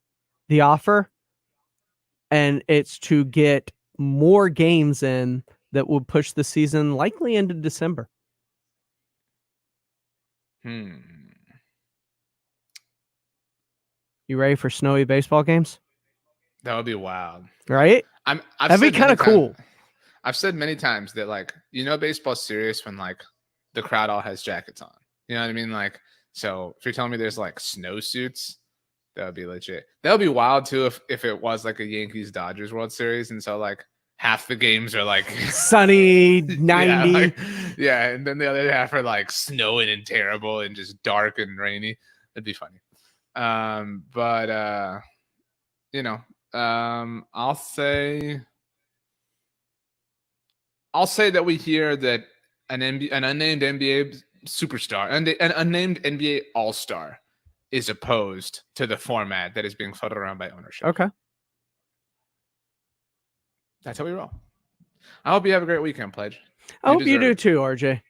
the offer, and it's to get more games in that will push the season likely into December. You ready for snowy baseball games? That would be wild. Right? That'd be kind of cool. I've said many times that, like, baseball's serious when, like, the crowd all has jackets on. You know what I mean? Like, so if you're telling me there's, like, snowsuits, that would be legit. That would be wild, too, if it was, like, a Yankees-Dodgers World Series. And so, like, half the games are, like... sunny, 90. Yeah, and then the other half are, like, snowing and terrible and just dark and rainy. That'd be funny. I'll say that we hear that an unnamed NBA superstar and an unnamed NBA All-Star is opposed to the format that is being floated around by ownership. Okay. That's how we roll. I hope you have a great weekend, Pledge. I hope you do too, RJ.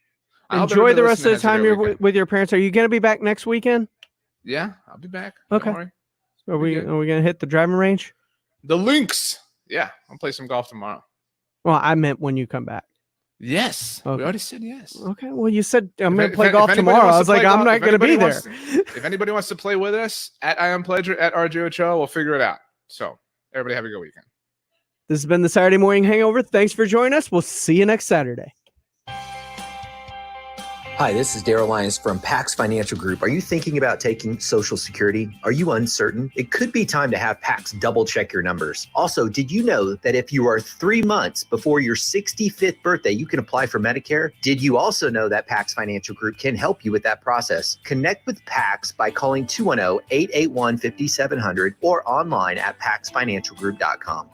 I hope Enjoy the everybody rest of the listening has a time great you're weekend. with your parents. Are you going to be back next weekend? Yeah, I'll be back. Okay. Don't worry. Are we going to hit the driving range? The Lynx. Yeah, I'll play some golf tomorrow. Well, I meant when you come back. Yes. Okay. We already said yes. Okay. Well, you said I'm going to play golf tomorrow. I was like, I'm not going to be there. If anybody wants to play with us, at I Am Pledger, at RJ Ochoa, we'll figure it out. So everybody have a good weekend. This has been the Saturday Morning Hangover. Thanks for joining us. We'll see you next Saturday. Hi, this is Daryl Lyons from Pax Financial Group. Are you thinking about taking Social Security? Are you uncertain? It could be time to have Pax double check your numbers. Also, did you know that if you are 3 months before your 65th birthday, you can apply for Medicare? Did you also know that Pax Financial Group can help you with that process? Connect with Pax by calling 210-881-5700 or online at paxfinancialgroup.com.